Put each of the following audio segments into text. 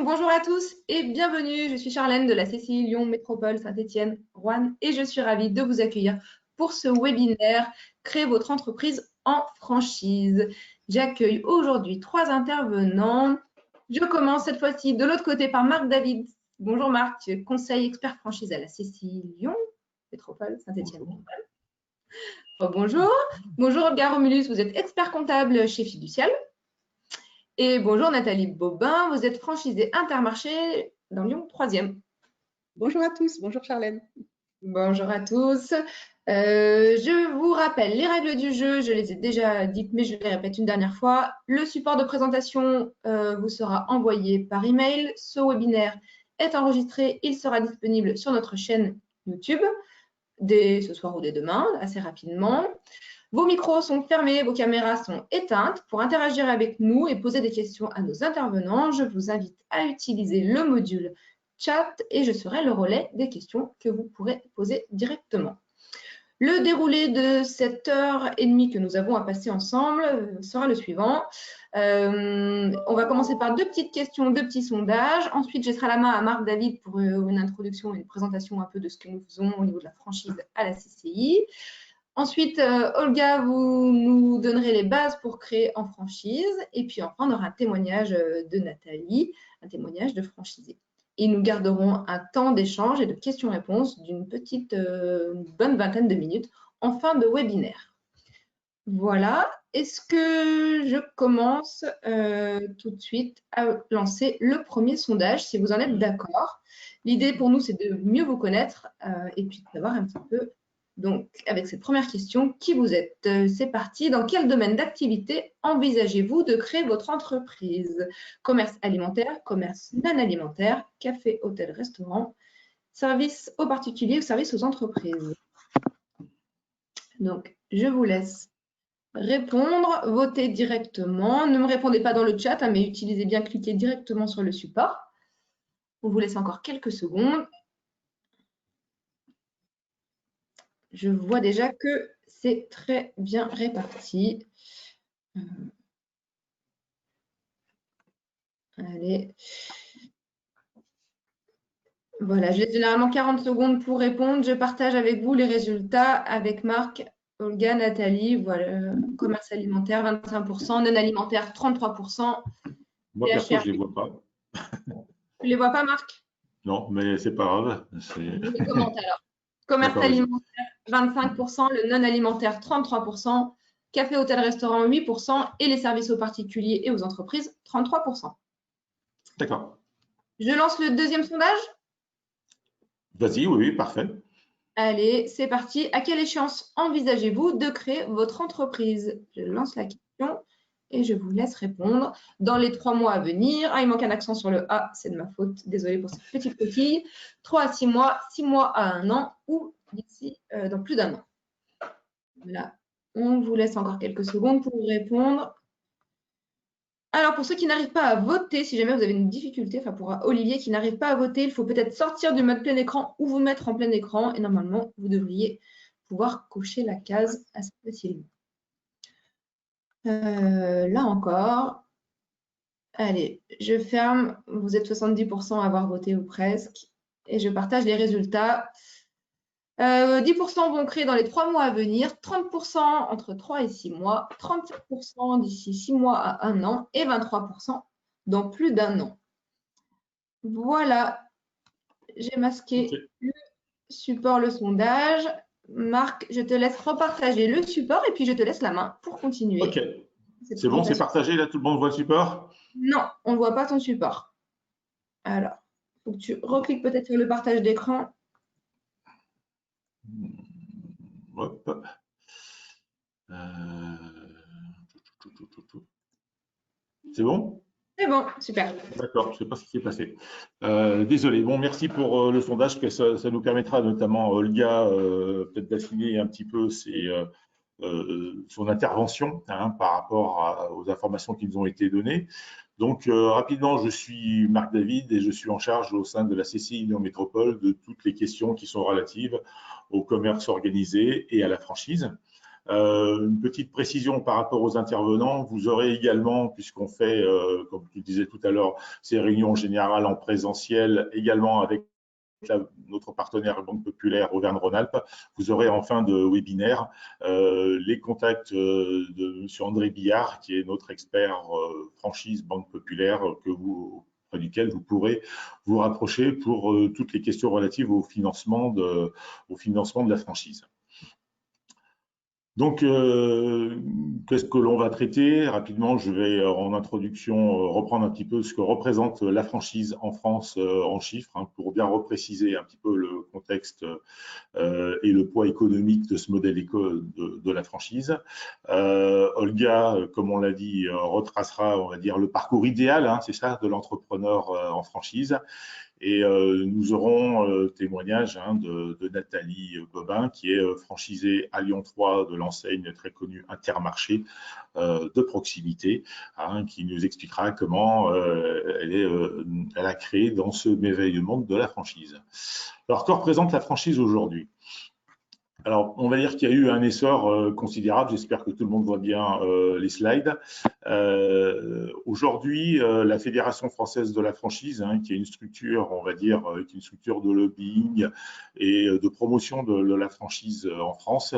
Bonjour à tous et bienvenue. Je suis Charlène de la CCI Lyon Métropole Saint-Étienne Roanne et je suis ravie de vous accueillir pour ce webinaire Créer votre entreprise en franchise. J'accueille aujourd'hui 3 intervenants. Je commence cette fois-ci de l'autre côté par Marc David. Bonjour Marc, tu es conseil expert franchise à la CCI Lyon Métropole Saint-Étienne Roanne. Bonjour. Bonjour Olga Romulus, vous êtes expert comptable chez Fiducial. Et bonjour Nathalie Bobin, vous êtes franchisée Intermarché dans Lyon 3e. Bonjour à tous, bonjour Charlène. Bonjour à tous. Je vous rappelle les règles du jeu, je les ai déjà dites, mais je les répète une dernière fois. Le support de présentation vous sera envoyé par email. Ce webinaire est enregistré, il sera disponible sur notre chaîne YouTube dès ce soir ou dès demain, assez rapidement. Vos micros sont fermés, vos caméras sont éteintes. Pour interagir avec nous et poser des questions à nos intervenants, je vous invite à utiliser le module chat et je serai le relais des questions que vous pourrez poser directement. Le déroulé de cette heure et demie que nous avons à passer ensemble sera le suivant. On va commencer par 2 petites questions, 2 petits sondages. Ensuite, je laisserai la main à Marc David pour une introduction et une présentation un peu de ce que nous faisons au niveau de la franchise à la CCI. Ensuite, Olga, vous nous donnerez les bases pour créer en franchise. Et puis enfin, on aura un témoignage de Nathalie, un témoignage de franchisé. Et nous garderons un temps d'échange et de questions-réponses d'une petite bonne vingtaine de minutes en fin de webinaire. Voilà. Est-ce que je commence tout de suite à lancer le premier sondage, si vous en êtes d'accord? L'idée pour nous, c'est de mieux vous connaître et puis de savoir un petit peu. Donc, avec cette première question, qui vous êtes? C'est parti. Dans quel domaine d'activité envisagez-vous de créer votre entreprise? Commerce alimentaire, commerce non alimentaire, café, hôtel, restaurant, service aux particuliers ou service aux entreprises? Donc, je vous laisse répondre, votez directement. Ne me répondez pas dans le chat, mais utilisez bien, cliquez directement sur le support. On vous laisse encore quelques secondes. Je vois déjà que c'est très bien réparti. Allez. Voilà, je laisse généralement 40 secondes pour répondre. Je partage avec vous les résultats avec Marc, Olga, Nathalie. Voilà, commerce alimentaire, 25%, non alimentaire, 33%. Moi, perso, je ne les vois pas. Tu ne les vois pas, Marc? Non, mais c'est pas grave. Je les commente alors. Commerce alimentaire, 25%, le non alimentaire, 33%, café, hôtel, restaurant, 8% et les services aux particuliers et aux entreprises, 33%. D'accord. Je lance le deuxième sondage? Vas-y, oui, parfait. Allez, c'est parti. À quelle échéance envisagez-vous de créer votre entreprise? Je lance la question et je vous laisse répondre. Dans les 3 mois à venir. Ah, il manque un accent sur le A, c'est de ma faute. Désolée pour cette petite coquille. 3 à 6 mois, 6 mois à 1 an ou d'ici dans plus d'1 an. Voilà. On vous laisse encore quelques secondes pour répondre. Alors, pour ceux qui n'arrivent pas à voter, si jamais vous avez une difficulté, enfin pour Olivier qui n'arrive pas à voter, il faut peut-être sortir du mode plein écran ou vous mettre en plein écran et normalement, vous devriez pouvoir cocher la case assez facilement. Là encore, allez, je ferme. Vous êtes 70% à avoir voté ou presque et je partage les résultats. 10% vont créer dans les 3 mois à venir, 30% entre 3 et 6 mois, 37% d'ici 6 mois à 1 an et 23% dans plus d'1 an. Voilà, j'ai masqué le support, le sondage. Marc, je te laisse repartager le support et puis je te laisse la main pour continuer. Ok, c'est bon, c'est partagé, là tout le monde voit le support? Non, on ne voit pas ton support. Alors, il faut que tu recliques peut-être sur le partage d'écran. Hop. C'est bon? C'est bon, super. D'accord, je ne sais pas ce qui s'est passé. Désolé. Bon, merci pour le sondage, que ça nous permettra notamment, Olga, peut-être d'affiner un petit peu son intervention par rapport aux informations qui nous ont été données. Donc, rapidement, je suis Marc David et je suis en charge au sein de la CCI Lyon Métropole de toutes les questions qui sont relatives au commerce organisé et à la franchise. Une petite précision par rapport aux intervenants, vous aurez également, puisqu'on fait, comme tu le disais tout à l'heure, ces réunions générales en présentiel, également avec notre partenaire Banque Populaire Auvergne-Rhône-Alpes, vous aurez en fin de webinaire les contacts de M. André Billard, qui est notre expert franchise Banque Populaire, auprès duquel vous pourrez vous rapprocher pour toutes les questions relatives au financement de la franchise. Donc, qu'est-ce que l'on va traiter? Rapidement, je vais en introduction reprendre un petit peu ce que représente la franchise en France en chiffres, hein, pour bien repréciser un petit peu le contexte et le poids économique de ce modèle de la franchise. Olga, comme on l'a dit, retracera, on va dire, le parcours idéal, hein, c'est ça, de l'entrepreneur en franchise. Et nous aurons témoignage de Nathalie Bobin, qui est franchisée à Lyon 3 de l'enseigne très connue Intermarché de proximité, hein, qui nous expliquera comment elle a créé dans ce merveilleux monde de la franchise. Alors, que représente la franchise aujourd'hui? Alors, on va dire qu'il y a eu un essor considérable. J'espère que tout le monde voit bien les slides. Aujourd'hui, la Fédération française de la franchise, hein, qui est une structure, on va dire, qui est une structure de lobbying et de promotion de la franchise en France,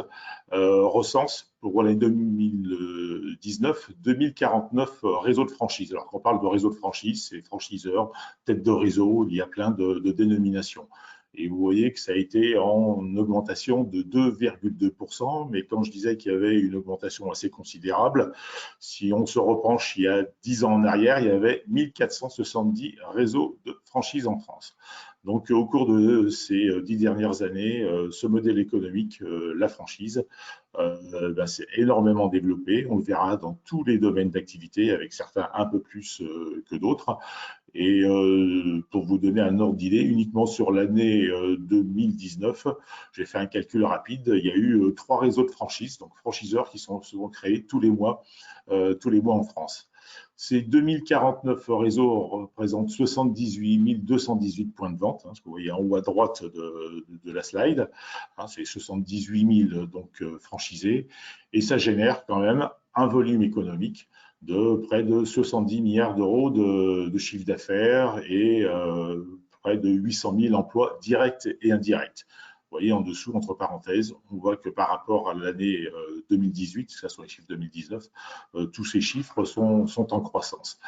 recense pour l'année 2019 2049 réseaux de franchise. Alors, quand on parle de réseau de franchise, c'est franchiseur, tête de réseau, il y a plein de dénominations. Et vous voyez que ça a été en augmentation de 2,2%, mais quand je disais qu'il y avait une augmentation assez considérable, si on se repenche il y a 10 ans en arrière, il y avait 1470 réseaux de franchise en France. Donc, au cours de ces 10 dernières années, ce modèle économique, la franchise, s'est énormément développé. On le verra dans tous les domaines d'activité, avec certains un peu plus que d'autres. Et pour vous donner un ordre d'idée, uniquement sur l'année 2019, j'ai fait un calcul rapide, il y a eu 3 réseaux de franchise, donc franchiseurs qui sont créés tous les mois en France. Ces 2049 réseaux représentent 78 218 points de vente, hein, ce que vous voyez en haut à droite de la slide, hein, c'est 78 000 donc, franchisés, et ça génère quand même un volume économique de près de 70 milliards d'euros de chiffre d'affaires et près de 800 000 emplois directs et indirects. Vous voyez en dessous, entre parenthèses, on voit que par rapport à l'année 2018, ça sont les chiffres 2019, tous ces chiffres sont en croissance.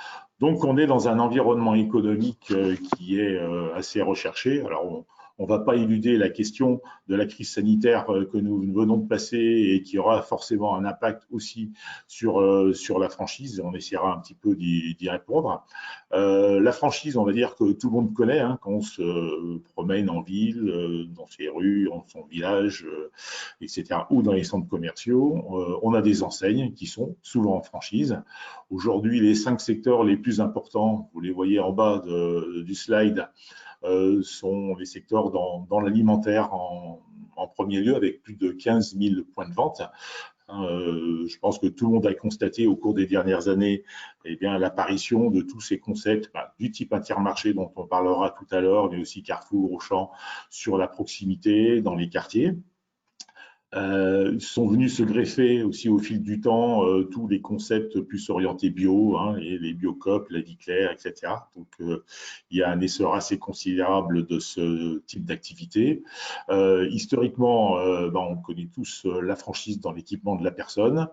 Donc, on est dans un environnement économique qui est assez recherché. Alors, on ne va pas éluder la question de la crise sanitaire que nous venons de passer et qui aura forcément un impact aussi sur la franchise. On essaiera un petit peu d'y répondre. La franchise, on va dire que tout le monde connaît, hein, quand on se promène en ville, dans ses rues, dans son village, etc., ou dans les centres commerciaux. On a des enseignes qui sont souvent en franchise. Aujourd'hui, les 5 secteurs les plus importants, vous les voyez en bas du slide, sont les secteurs dans l'alimentaire en premier lieu, avec plus de 15 000 points de vente. Je pense que tout le monde a constaté au cours des dernières années l'apparition de tous ces concepts du type Intermarché dont on parlera tout à l'heure, mais aussi Carrefour, Auchan, sur la proximité dans les quartiers. Sont venus se greffer aussi au fil du temps tous les concepts plus orientés bio, hein, les Biocoop, la Vie Claire, etc. Donc, il y a un essor assez considérable de ce type d'activité. Historiquement, on connaît tous la franchise dans l'équipement de la personne.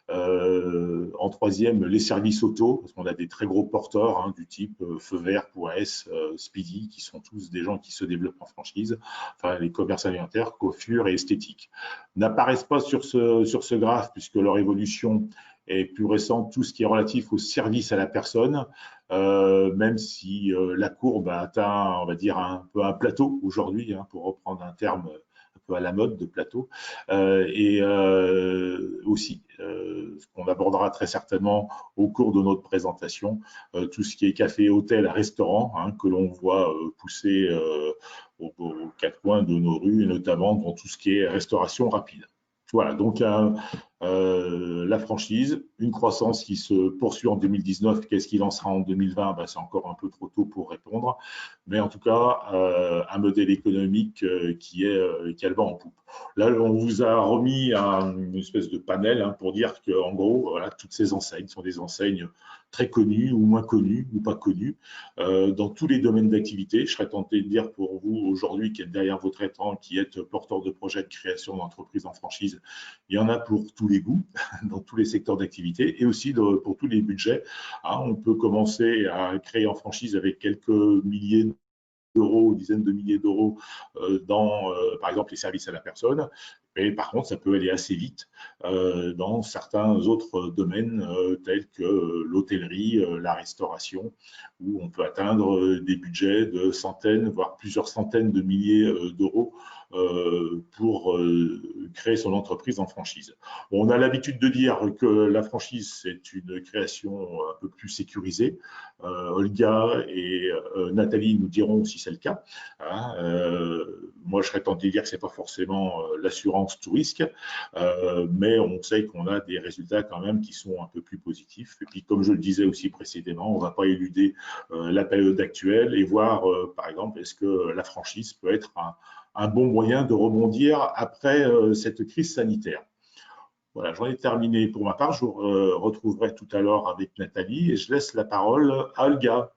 En troisième, les services auto, parce qu'on a des très gros porteurs, hein, du type Feu Vert, Point-S, Speedy, qui sont tous des gens qui se développent en franchise. Enfin, les commerces alimentaires, coiffure et esthétique n'apparaissent pas sur ce graphe puisque leur évolution est plus récente, tout ce qui est relatif au service à la personne, même si la courbe a atteint, on va dire, un peu un plateau aujourd'hui, hein, pour reprendre un terme un peu à la mode de plateau, et aussi, ce qu'on abordera très certainement au cours de notre présentation, tout ce qui est café, hôtel, restaurant, hein, que l'on voit pousser aux 4 coins de nos rues, et notamment dans tout ce qui est restauration rapide. Voilà, donc un la franchise, une croissance qui se poursuit en 2019. Qu'est-ce qu'il en sera en 2020? C'est encore un peu trop tôt pour répondre. Mais en tout cas, un modèle économique qui a le vent en poupe. Là, on vous a remis une espèce de panel pour dire qu'en gros, voilà, toutes ces enseignes sont des enseignes très connues ou moins connues ou pas connues dans tous les domaines d'activité. Je serais tenté de dire pour vous aujourd'hui qui êtes derrière votre écran, qui êtes porteur de projets de création d'entreprise en franchise, il y en a pour tous les goûts, dans tous les secteurs d'activité et aussi pour tous les budgets. On peut commencer à créer en franchise avec quelques milliers d'euros, dizaines de milliers d'euros dans, par exemple, les services à la personne. Mais par contre, ça peut aller assez vite dans certains autres domaines tels que l'hôtellerie, la restauration, où on peut atteindre des budgets de centaines, voire plusieurs centaines de milliers d'euros pour créer son entreprise en franchise. On a l'habitude de dire que la franchise, c'est une création un peu plus sécurisée. Olga et Nathalie nous diront si c'est le cas. Moi, je serais tenté de dire que ce n'est pas forcément l'assurance tout risque, mais on sait qu'on a des résultats quand même qui sont un peu plus positifs. Et puis, comme je le disais aussi précédemment, on ne va pas éluder la période actuelle et voir, par exemple, est-ce que la franchise peut être un bon moyen de rebondir après cette crise sanitaire. Voilà, j'en ai terminé pour ma part. Je vous retrouverai tout à l'heure avec Nathalie et je laisse la parole à Olga.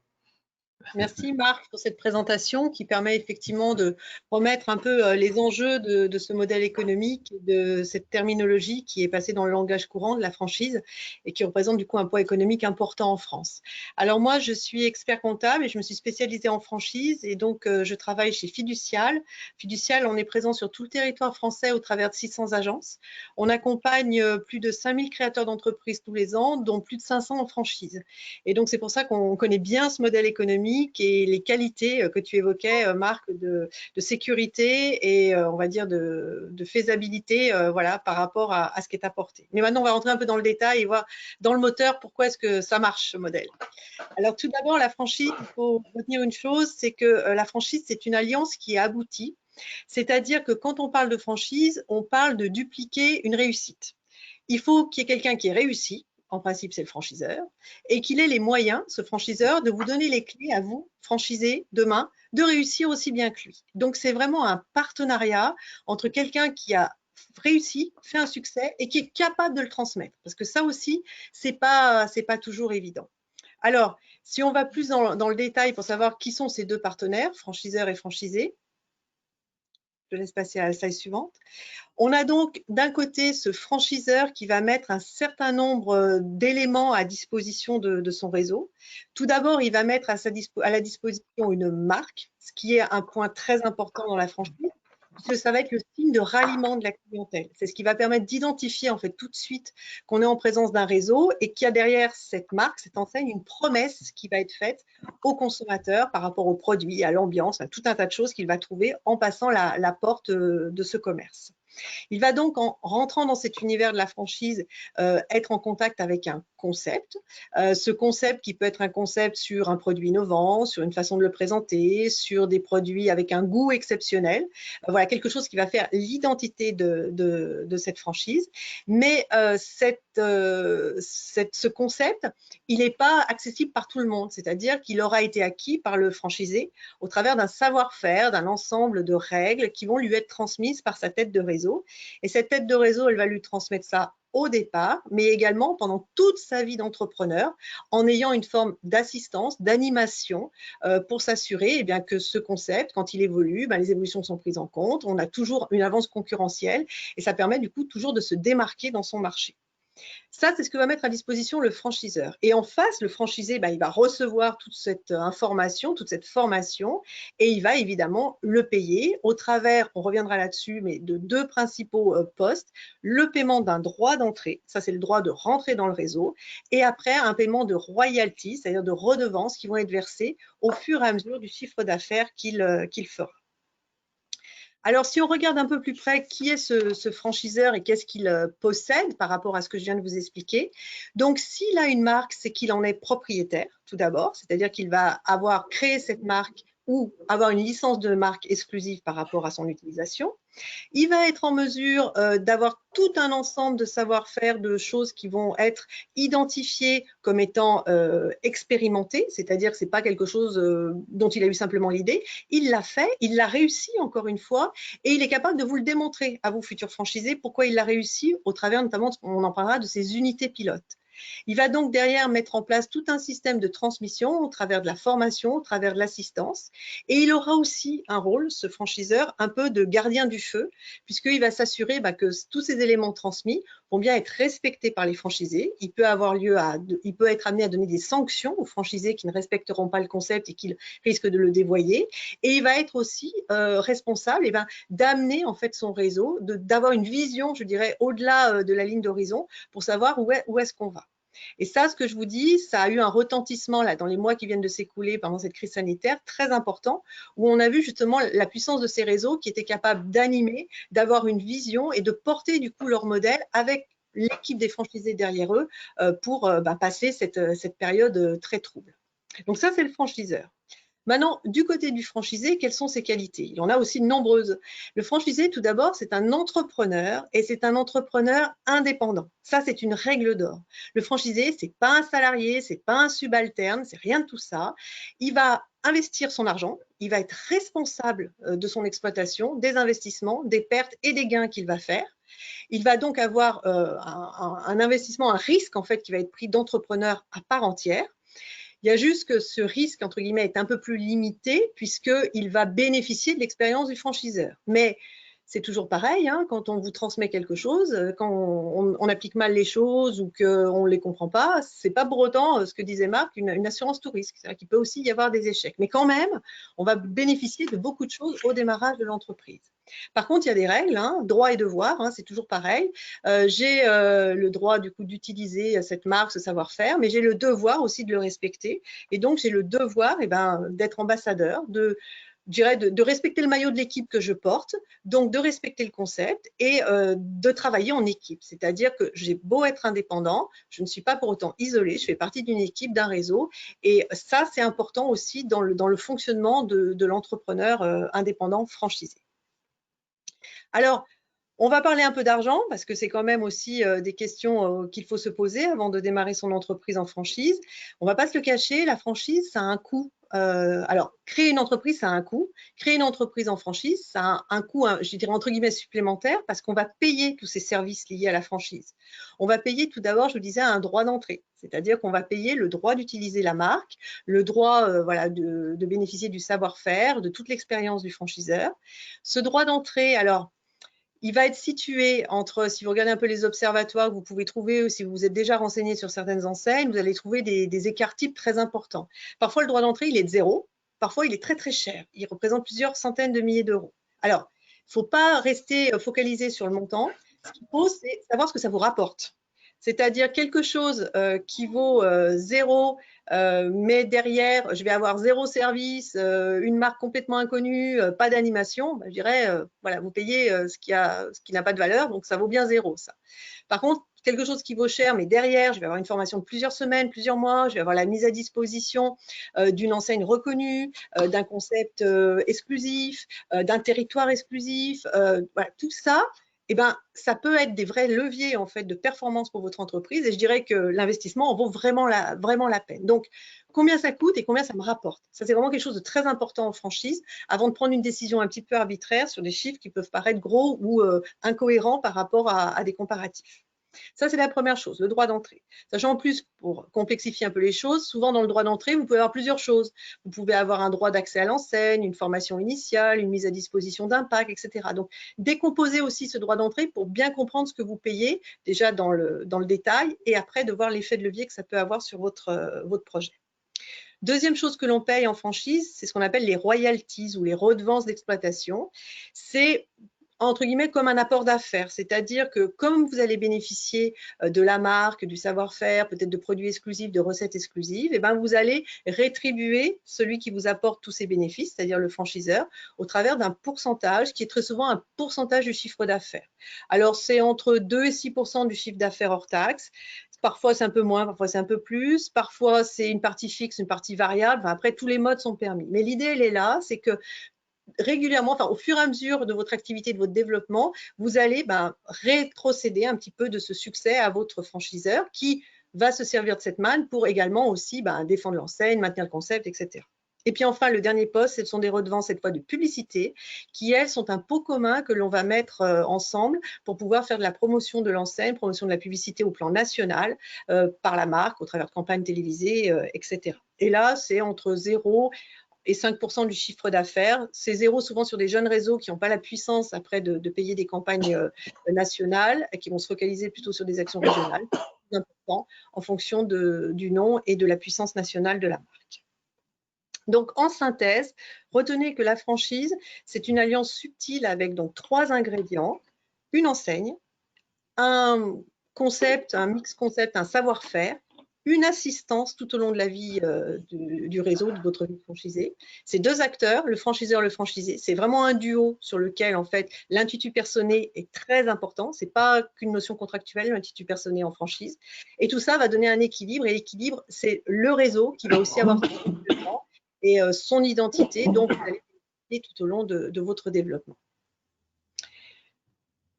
Merci Marc pour cette présentation qui permet effectivement de remettre un peu les enjeux de ce modèle économique, de cette terminologie qui est passée dans le langage courant de la franchise et qui représente du coup un poids économique important en France. Alors moi, je suis expert comptable et je me suis spécialisée en franchise et donc je travaille chez Fiducial. Fiducial, on est présent sur tout le territoire français au travers de 600 agences. On accompagne plus de 5000 créateurs d'entreprises tous les ans, dont plus de 500 en franchise. Et donc c'est pour ça qu'on connaît bien ce modèle économique et les qualités que tu évoquais, Marc, de sécurité et on va dire de faisabilité voilà, par rapport à ce qui est apporté. Mais maintenant, on va rentrer un peu dans le détail et voir dans le moteur pourquoi est-ce que ça marche, ce modèle. Alors tout d'abord, la franchise, il faut retenir une chose, c'est que la franchise, c'est une alliance qui est aboutie. C'est-à-dire que quand on parle de franchise, on parle de dupliquer une réussite. Il faut qu'il y ait quelqu'un qui ait réussi, en principe c'est le franchiseur, et qu'il ait les moyens, ce franchiseur, de vous donner les clés à vous, franchisés, demain, de réussir aussi bien que lui. Donc c'est vraiment un partenariat entre quelqu'un qui a réussi, fait un succès et qui est capable de le transmettre. Parce que ça aussi, c'est pas toujours évident. Alors, si on va plus dans le détail pour savoir qui sont ces deux partenaires, franchiseurs et franchisés, je laisse passer à la slide suivante. On a donc d'un côté ce franchiseur qui va mettre un certain nombre d'éléments à disposition de son réseau. Tout d'abord, il va mettre à la disposition une marque, ce qui est un point très important dans la franchise, puisque ça va être le signe de ralliement de la clientèle. C'est ce qui va permettre d'identifier en fait tout de suite qu'on est en présence d'un réseau et qu'il y a derrière cette marque, cette enseigne, une promesse qui va être faite au consommateur par rapport aux produits, à l'ambiance, à tout un tas de choses qu'il va trouver en passant la porte de ce commerce. Il va donc, en rentrant dans cet univers de la franchise, être en contact avec un concept. Ce concept qui peut être un concept sur un produit innovant, sur une façon de le présenter, sur des produits avec un goût exceptionnel. Voilà, quelque chose qui va faire l'identité de cette franchise. Mais ce concept, il n'est pas accessible par tout le monde. C'est-à-dire qu'il aura été acquis par le franchisé au travers d'un savoir-faire, d'un ensemble de règles qui vont lui être transmises par sa tête de réseau. Et cette tête de réseau, elle va lui transmettre ça au départ, mais également pendant toute sa vie d'entrepreneur, en ayant une forme d'assistance, d'animation pour s'assurer bien, que ce concept, quand il évolue, les évolutions sont prises en compte, on a toujours une avance concurrentielle et ça permet du coup toujours de se démarquer dans son marché. Ça, c'est ce que va mettre à disposition le franchiseur. Et en face, le franchisé, il va recevoir toute cette information, toute cette formation, et il va évidemment le payer au travers, on reviendra là-dessus, mais de deux principaux postes, le paiement d'un droit d'entrée, ça c'est le droit de rentrer dans le réseau, et après un paiement de royalties, c'est-à-dire de redevances qui vont être versées au fur et à mesure du chiffre d'affaires qu'il fera. Alors, si on regarde un peu plus près qui est ce franchiseur et qu'est-ce qu'il possède par rapport à ce que je viens de vous expliquer. Donc, s'il a une marque, c'est qu'il en est propriétaire, tout d'abord, c'est-à-dire qu'il va avoir créé cette marque ou avoir une licence de marque exclusive par rapport à son utilisation. Il va être en mesure d'avoir tout un ensemble de savoir-faire, de choses qui vont être identifiées comme étant expérimentées, c'est-à-dire que ce n'est pas quelque chose dont il a eu simplement l'idée. Il l'a fait, il l'a réussi encore une fois, et il est capable de vous le démontrer à vous, futurs franchisés, pourquoi il l'a réussi au travers notamment, on en parlera, de ses unités pilotes. Il va donc derrière mettre en place tout un système de transmission au travers de la formation, au travers de l'assistance. Et il aura aussi un rôle, ce franchiseur, un peu de gardien du feu, puisqu'il va s'assurer que tous ces éléments transmis vont bien être respectés par les franchisés. Il peut être amené à donner des sanctions aux franchisés qui ne respecteront pas le concept et qui risquent de le dévoyer. Et il va être aussi responsable d'amener en fait son réseau, d'avoir une vision, je dirais, au-delà de la ligne d'horizon pour savoir où est-ce qu'on va. Et ça, ce que je vous dis, ça a eu un retentissement là dans les mois qui viennent de s'écouler pendant cette crise sanitaire très important, où on a vu justement la puissance de ces réseaux qui étaient capables d'animer, d'avoir une vision et de porter du coup leur modèle avec l'équipe des franchisés derrière eux pour passer cette période très trouble. Donc ça, c'est le franchiseur. Maintenant, du côté du franchisé, quelles sont ses qualités? Il y en a aussi de nombreuses. Le franchisé, tout d'abord, c'est un entrepreneur et c'est un entrepreneur indépendant. Ça, c'est une règle d'or. Le franchisé, c'est pas un salarié, c'est pas un subalterne, c'est rien de tout ça. Il va investir son argent, il va être responsable de son exploitation, des investissements, des pertes et des gains qu'il va faire. Il va donc avoir un investissement, un risque en fait qui va être pris d'entrepreneur à part entière. Il y a juste que ce risque, entre guillemets, est un peu plus limité puisqu'il va bénéficier de l'expérience du franchiseur. Mais c'est toujours pareil, hein, quand on vous transmet quelque chose, quand on applique mal les choses ou qu'on ne les comprend pas, ce n'est pas pour autant, ce que disait Marc, une assurance tout risque. C'est-à-dire qu'il peut aussi y avoir des échecs. Mais quand même, on va bénéficier de beaucoup de choses au démarrage de l'entreprise. Par contre, il y a des règles, hein, droits et devoirs, hein, c'est toujours pareil. J'ai le droit du coup d'utiliser cette marque, ce savoir-faire, mais j'ai le devoir aussi de le respecter. Et donc, j'ai le devoir d'être ambassadeur, de respecter le maillot de l'équipe que je porte, donc de respecter le concept et de travailler en équipe. C'est-à-dire que j'ai beau être indépendant, je ne suis pas pour autant isolée, je fais partie d'une équipe, d'un réseau. Et ça, c'est important aussi dans le fonctionnement de l'entrepreneur indépendant franchisé. Alors, on va parler un peu d'argent parce que c'est quand même aussi des questions qu'il faut se poser avant de démarrer son entreprise en franchise. On ne va pas se le cacher, la franchise, ça a un coût. Alors, créer une entreprise, ça a un coût. Créer une entreprise en franchise, ça a un coût, je dirais entre guillemets, supplémentaire parce qu'on va payer tous ces services liés à la franchise. On va payer tout d'abord, je vous disais, un droit d'entrée. C'est-à-dire qu'on va payer le droit d'utiliser la marque, le droit de bénéficier du savoir-faire, de toute l'expérience du franchiseur. Ce droit d'entrée, alors, il va être situé entre, si vous regardez un peu les observatoires que vous pouvez trouver ou si vous vous êtes déjà renseigné sur certaines enseignes, vous allez trouver des écarts types très importants. Parfois, le droit d'entrée, il est de 0. Parfois, il est très, très cher. Il représente plusieurs centaines de milliers d'euros. Alors, il ne faut pas rester focalisé sur le montant. Ce qu'il faut, c'est savoir ce que ça vous rapporte. C'est-à-dire quelque chose qui vaut 0, mais derrière, je vais avoir 0 service, une marque complètement inconnue, pas d'animation, je dirais, voilà, vous payez ce qui n'a pas de valeur, donc ça vaut bien 0, ça. Par contre, quelque chose qui vaut cher, mais derrière, je vais avoir une formation de plusieurs semaines, plusieurs mois, je vais avoir la mise à disposition d'une enseigne reconnue, d'un concept exclusif, d'un territoire exclusif, voilà, tout ça, ça peut être des vrais leviers en fait de performance pour votre entreprise et je dirais que l'investissement en vaut vraiment la peine. Donc, combien ça coûte et combien ça me rapporte? Ça, c'est vraiment quelque chose de très important en franchise avant de prendre une décision un petit peu arbitraire sur des chiffres qui peuvent paraître gros ou incohérents par rapport à des comparatifs. Ça, c'est la première chose, le droit d'entrée. Sachant en plus, pour complexifier un peu les choses, souvent dans le droit d'entrée, vous pouvez avoir plusieurs choses. Vous pouvez avoir un droit d'accès à l'enseigne, une formation initiale, une mise à disposition d'un pack, etc. Donc, décomposer aussi ce droit d'entrée pour bien comprendre ce que vous payez, déjà dans le détail, et après de voir l'effet de levier que ça peut avoir sur votre projet. Deuxième chose que l'on paye en franchise, c'est ce qu'on appelle les royalties ou les redevances d'exploitation. C'est entre guillemets comme un apport d'affaires, c'est-à-dire que comme vous allez bénéficier de la marque, du savoir-faire, peut-être de produits exclusifs, de recettes exclusives, vous allez rétribuer celui qui vous apporte tous ces bénéfices, c'est-à-dire le franchiseur, au travers d'un pourcentage qui est très souvent un pourcentage du chiffre d'affaires. Alors, c'est entre 2 et 6% du chiffre d'affaires hors taxe. Parfois, c'est un peu moins, parfois, c'est un peu plus. Parfois, c'est une partie fixe, une partie variable. Après, tous les modes sont permis. Mais l'idée, elle est là, c'est que régulièrement, enfin, au fur et à mesure de votre activité, de votre développement, vous allez rétrocéder un petit peu de ce succès à votre franchiseur qui va se servir de cette manne pour également aussi défendre l'enseigne, maintenir le concept, etc. Et puis enfin, le dernier poste, ce sont des redevances cette fois de publicité qui, elles, sont un pot commun que l'on va mettre ensemble pour pouvoir faire de la promotion de l'enseigne, promotion de la publicité au plan national par la marque, au travers de campagnes télévisées, etc. Et là, c'est entre 0 et 5% du chiffre d'affaires. C'est 0 souvent sur des jeunes réseaux qui n'ont pas la puissance après de payer des campagnes nationales et qui vont se focaliser plutôt sur des actions régionales, plus important en fonction du nom et de la puissance nationale de la marque. Donc, en synthèse, retenez que la franchise, c'est une alliance subtile avec donc 3 ingrédients, une enseigne, un concept, un mix concept, un savoir-faire, une assistance tout au long de la vie du réseau, de votre vie franchisée. Ces 2 acteurs, le franchiseur, le franchisé, c'est vraiment un duo sur lequel, en fait, l'intuitu personné est très important. Ce n'est pas qu'une notion contractuelle, l'intuitu personné en franchise. Et tout ça va donner un équilibre. Et l'équilibre, c'est le réseau qui va aussi avoir son développement et son identité, donc vous allez tout au long de votre développement.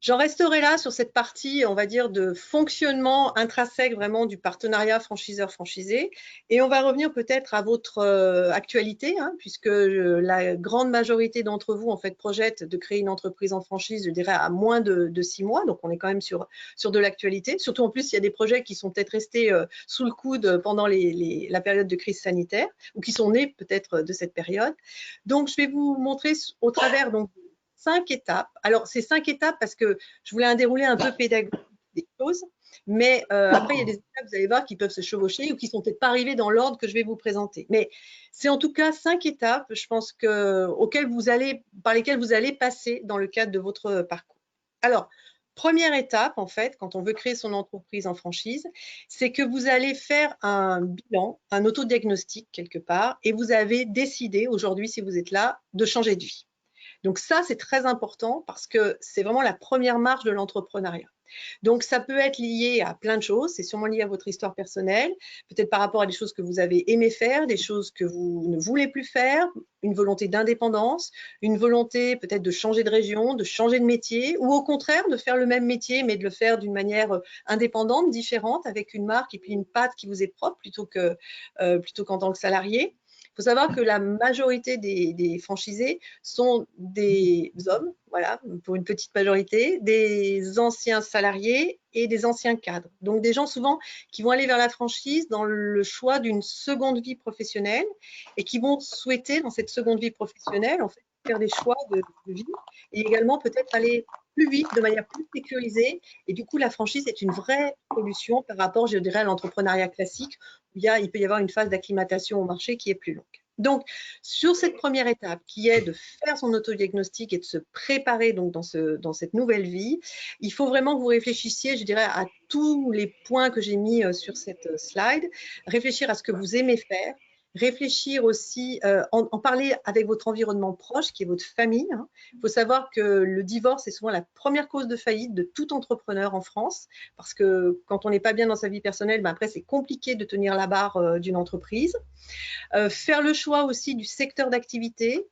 J'en resterai là sur cette partie, on va dire, de fonctionnement intrinsèque vraiment du partenariat franchiseur-franchisé. Et on va revenir peut-être à votre actualité, puisque la grande majorité d'entre vous, en fait, projette de créer une entreprise en franchise, je dirais, à moins de 6 mois. Donc, on est quand même sur de l'actualité. Surtout, en plus, il y a des projets qui sont peut-être restés sous le coude pendant la période de crise sanitaire ou qui sont nés peut-être de cette période. Donc, je vais vous montrer au travers donc 5 étapes. Alors, c'est 5 étapes parce que je voulais un déroulé un peu pédagogique des choses, mais après, il y a des étapes, vous allez voir, qui peuvent se chevaucher ou qui ne sont peut-être pas arrivées dans l'ordre que je vais vous présenter. Mais c'est en tout cas 5 étapes, je pense, par lesquelles vous allez passer dans le cadre de votre parcours. Alors, première étape, en fait, quand on veut créer son entreprise en franchise, c'est que vous allez faire un bilan, un autodiagnostic quelque part, et vous avez décidé aujourd'hui, si vous êtes là, de changer de vie. Donc ça, c'est très important parce que c'est vraiment la première marche de l'entrepreneuriat. Donc, ça peut être lié à plein de choses. C'est sûrement lié à votre histoire personnelle, peut-être par rapport à des choses que vous avez aimé faire, des choses que vous ne voulez plus faire, une volonté d'indépendance, une volonté peut-être de changer de région, de changer de métier, ou au contraire, de faire le même métier, mais de le faire d'une manière indépendante, différente, avec une marque et puis une patte qui vous est propre plutôt qu'en tant que salarié. Il faut savoir que la majorité des franchisés sont des hommes, voilà, pour une petite majorité, des anciens salariés et des anciens cadres. Donc, des gens souvent qui vont aller vers la franchise dans le choix d'une seconde vie professionnelle et qui vont souhaiter, dans cette seconde vie professionnelle, en fait, faire des choix de vie et également peut-être aller plus vite, de manière plus sécurisée. Et du coup, la franchise est une vraie solution par rapport, je dirais, à l'entrepreneuriat classique où il peut y avoir une phase d'acclimatation au marché qui est plus longue. Donc, sur cette première étape qui est de faire son autodiagnostic et de se préparer donc dans cette nouvelle vie, il faut vraiment que vous réfléchissiez, je dirais, à tous les points que j'ai mis sur cette slide, réfléchir à ce que vous aimez faire, réfléchir aussi, en parler avec votre environnement proche, qui est votre famille. Il faut savoir que le divorce est souvent la première cause de faillite de tout entrepreneur en France, parce que quand on n'est pas bien dans sa vie personnelle, après, c'est compliqué de tenir la barre d'une entreprise. Faire le choix aussi du secteur d'activité,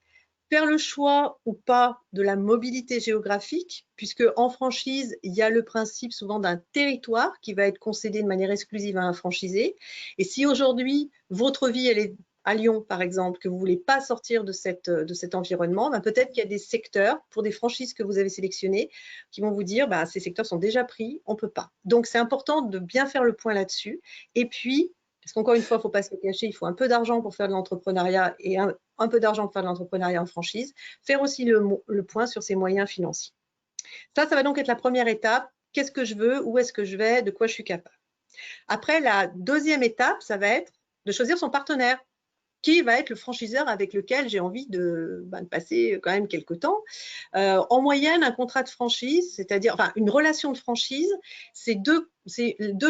faire le choix ou pas de la mobilité géographique, puisque en franchise, il y a le principe souvent d'un territoire qui va être concédé de manière exclusive à un franchisé. Et si aujourd'hui, votre vie, elle est à Lyon, par exemple, que vous ne voulez pas sortir de cet environnement, peut-être qu'il y a des secteurs, pour des franchises que vous avez sélectionnées, qui vont vous dire, ces secteurs sont déjà pris, on ne peut pas. Donc, c'est important de bien faire le point là-dessus. Et puis, parce qu'encore une fois, il ne faut pas se le cacher, il faut un peu d'argent pour faire de l'entrepreneuriat et un peu d'argent pour faire de l'entrepreneuriat en franchise. Faire aussi le point sur ses moyens financiers. Ça va donc être la première étape. Qu'est-ce que je veux? Où est-ce que je vais? De quoi je suis capable? Après, la deuxième étape, ça va être de choisir son partenaire. Qui va être le franchiseur avec lequel j'ai envie de passer quand même quelques temps. En moyenne, un contrat de franchise, c'est-à-dire une relation de franchise, c'est 2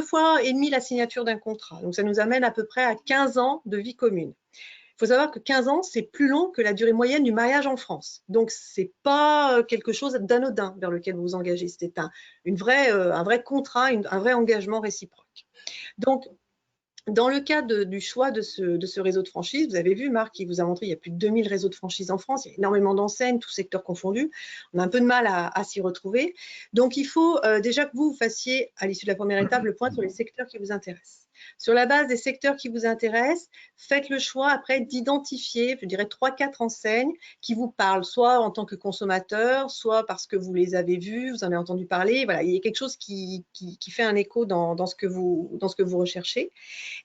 fois et demi la signature d'un contrat. Donc, ça nous amène à peu près à 15 ans de vie commune. Il faut savoir que 15 ans, c'est plus long que la durée moyenne du mariage en France. Donc, ce n'est pas quelque chose d'anodin vers lequel vous vous engagez. C'est un vrai contrat, un vrai engagement réciproque. Donc, Dans le cas du choix de ce réseau de franchise, vous avez vu, Marc, qui vous a montré, il y a plus de 2000 réseaux de franchise en France, il y a énormément d'enseignes, tous secteurs confondus. On a un peu de mal à s'y retrouver. Donc, il faut déjà que vous fassiez, à l'issue de la première étape, le point sur les secteurs qui vous intéressent. Sur la base des secteurs qui vous intéressent, faites le choix après d'identifier, je dirais, 3-4 enseignes qui vous parlent, soit en tant que consommateur, soit parce que vous les avez vues, vous en avez entendu parler. Voilà, il y a quelque chose qui fait un écho dans ce que vous recherchez.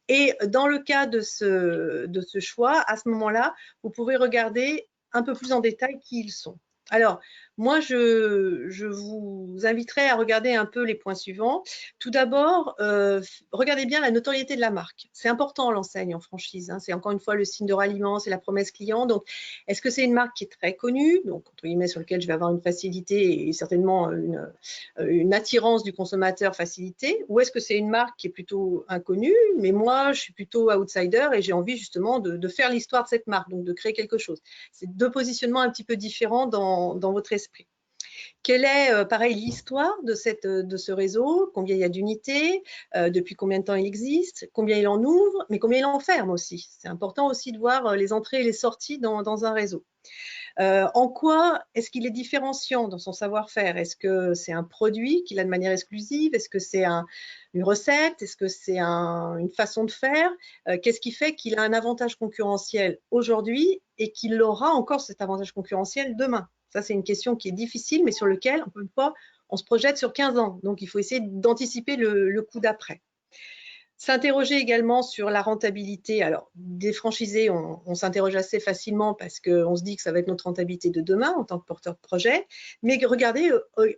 Et dans le cas de ce choix, à ce moment-là, vous pouvez regarder un peu plus en détail qui ils sont. Alors, moi, je vous inviterai à regarder un peu les points suivants. Tout d'abord, regardez bien la notoriété de la marque. C'est important, l'enseigne en franchise, hein. C'est encore une fois le signe de ralliement, c'est la promesse client. Donc, est-ce que c'est une marque qui est très connue, donc entre guillemets sur laquelle je vais avoir une facilité et certainement une attirance du consommateur facilitée, ou est-ce que c'est une marque qui est plutôt inconnue, mais moi, je suis plutôt outsider et j'ai envie justement de faire l'histoire de cette marque, donc de créer quelque chose. C'est deux positionnements un petit peu différents dans votre esprit. Quelle est, pareil, l'histoire de ce réseau? Combien il y a d'unités? Depuis combien de temps il existe? Combien il en ouvre? Mais combien il en ferme aussi? C'est important aussi de voir les entrées et les sorties dans un réseau. En quoi est-ce qu'il est différenciant dans son savoir-faire? Est-ce que c'est un produit qu'il a de manière exclusive? Est-ce que c'est une recette? Est-ce que c'est une façon de faire? Qu'est-ce qui fait qu'il a un avantage concurrentiel aujourd'hui et qu'il aura encore cet avantage concurrentiel demain? Ça, c'est une question qui est difficile, mais sur laquelle, encore une fois, on se projette sur 15 ans. Donc, il faut essayer d'anticiper le coup d'après. S'interroger également sur la rentabilité. Alors, des franchisés, on s'interroge assez facilement parce qu'on se dit que ça va être notre rentabilité de demain en tant que porteur de projet, mais regardez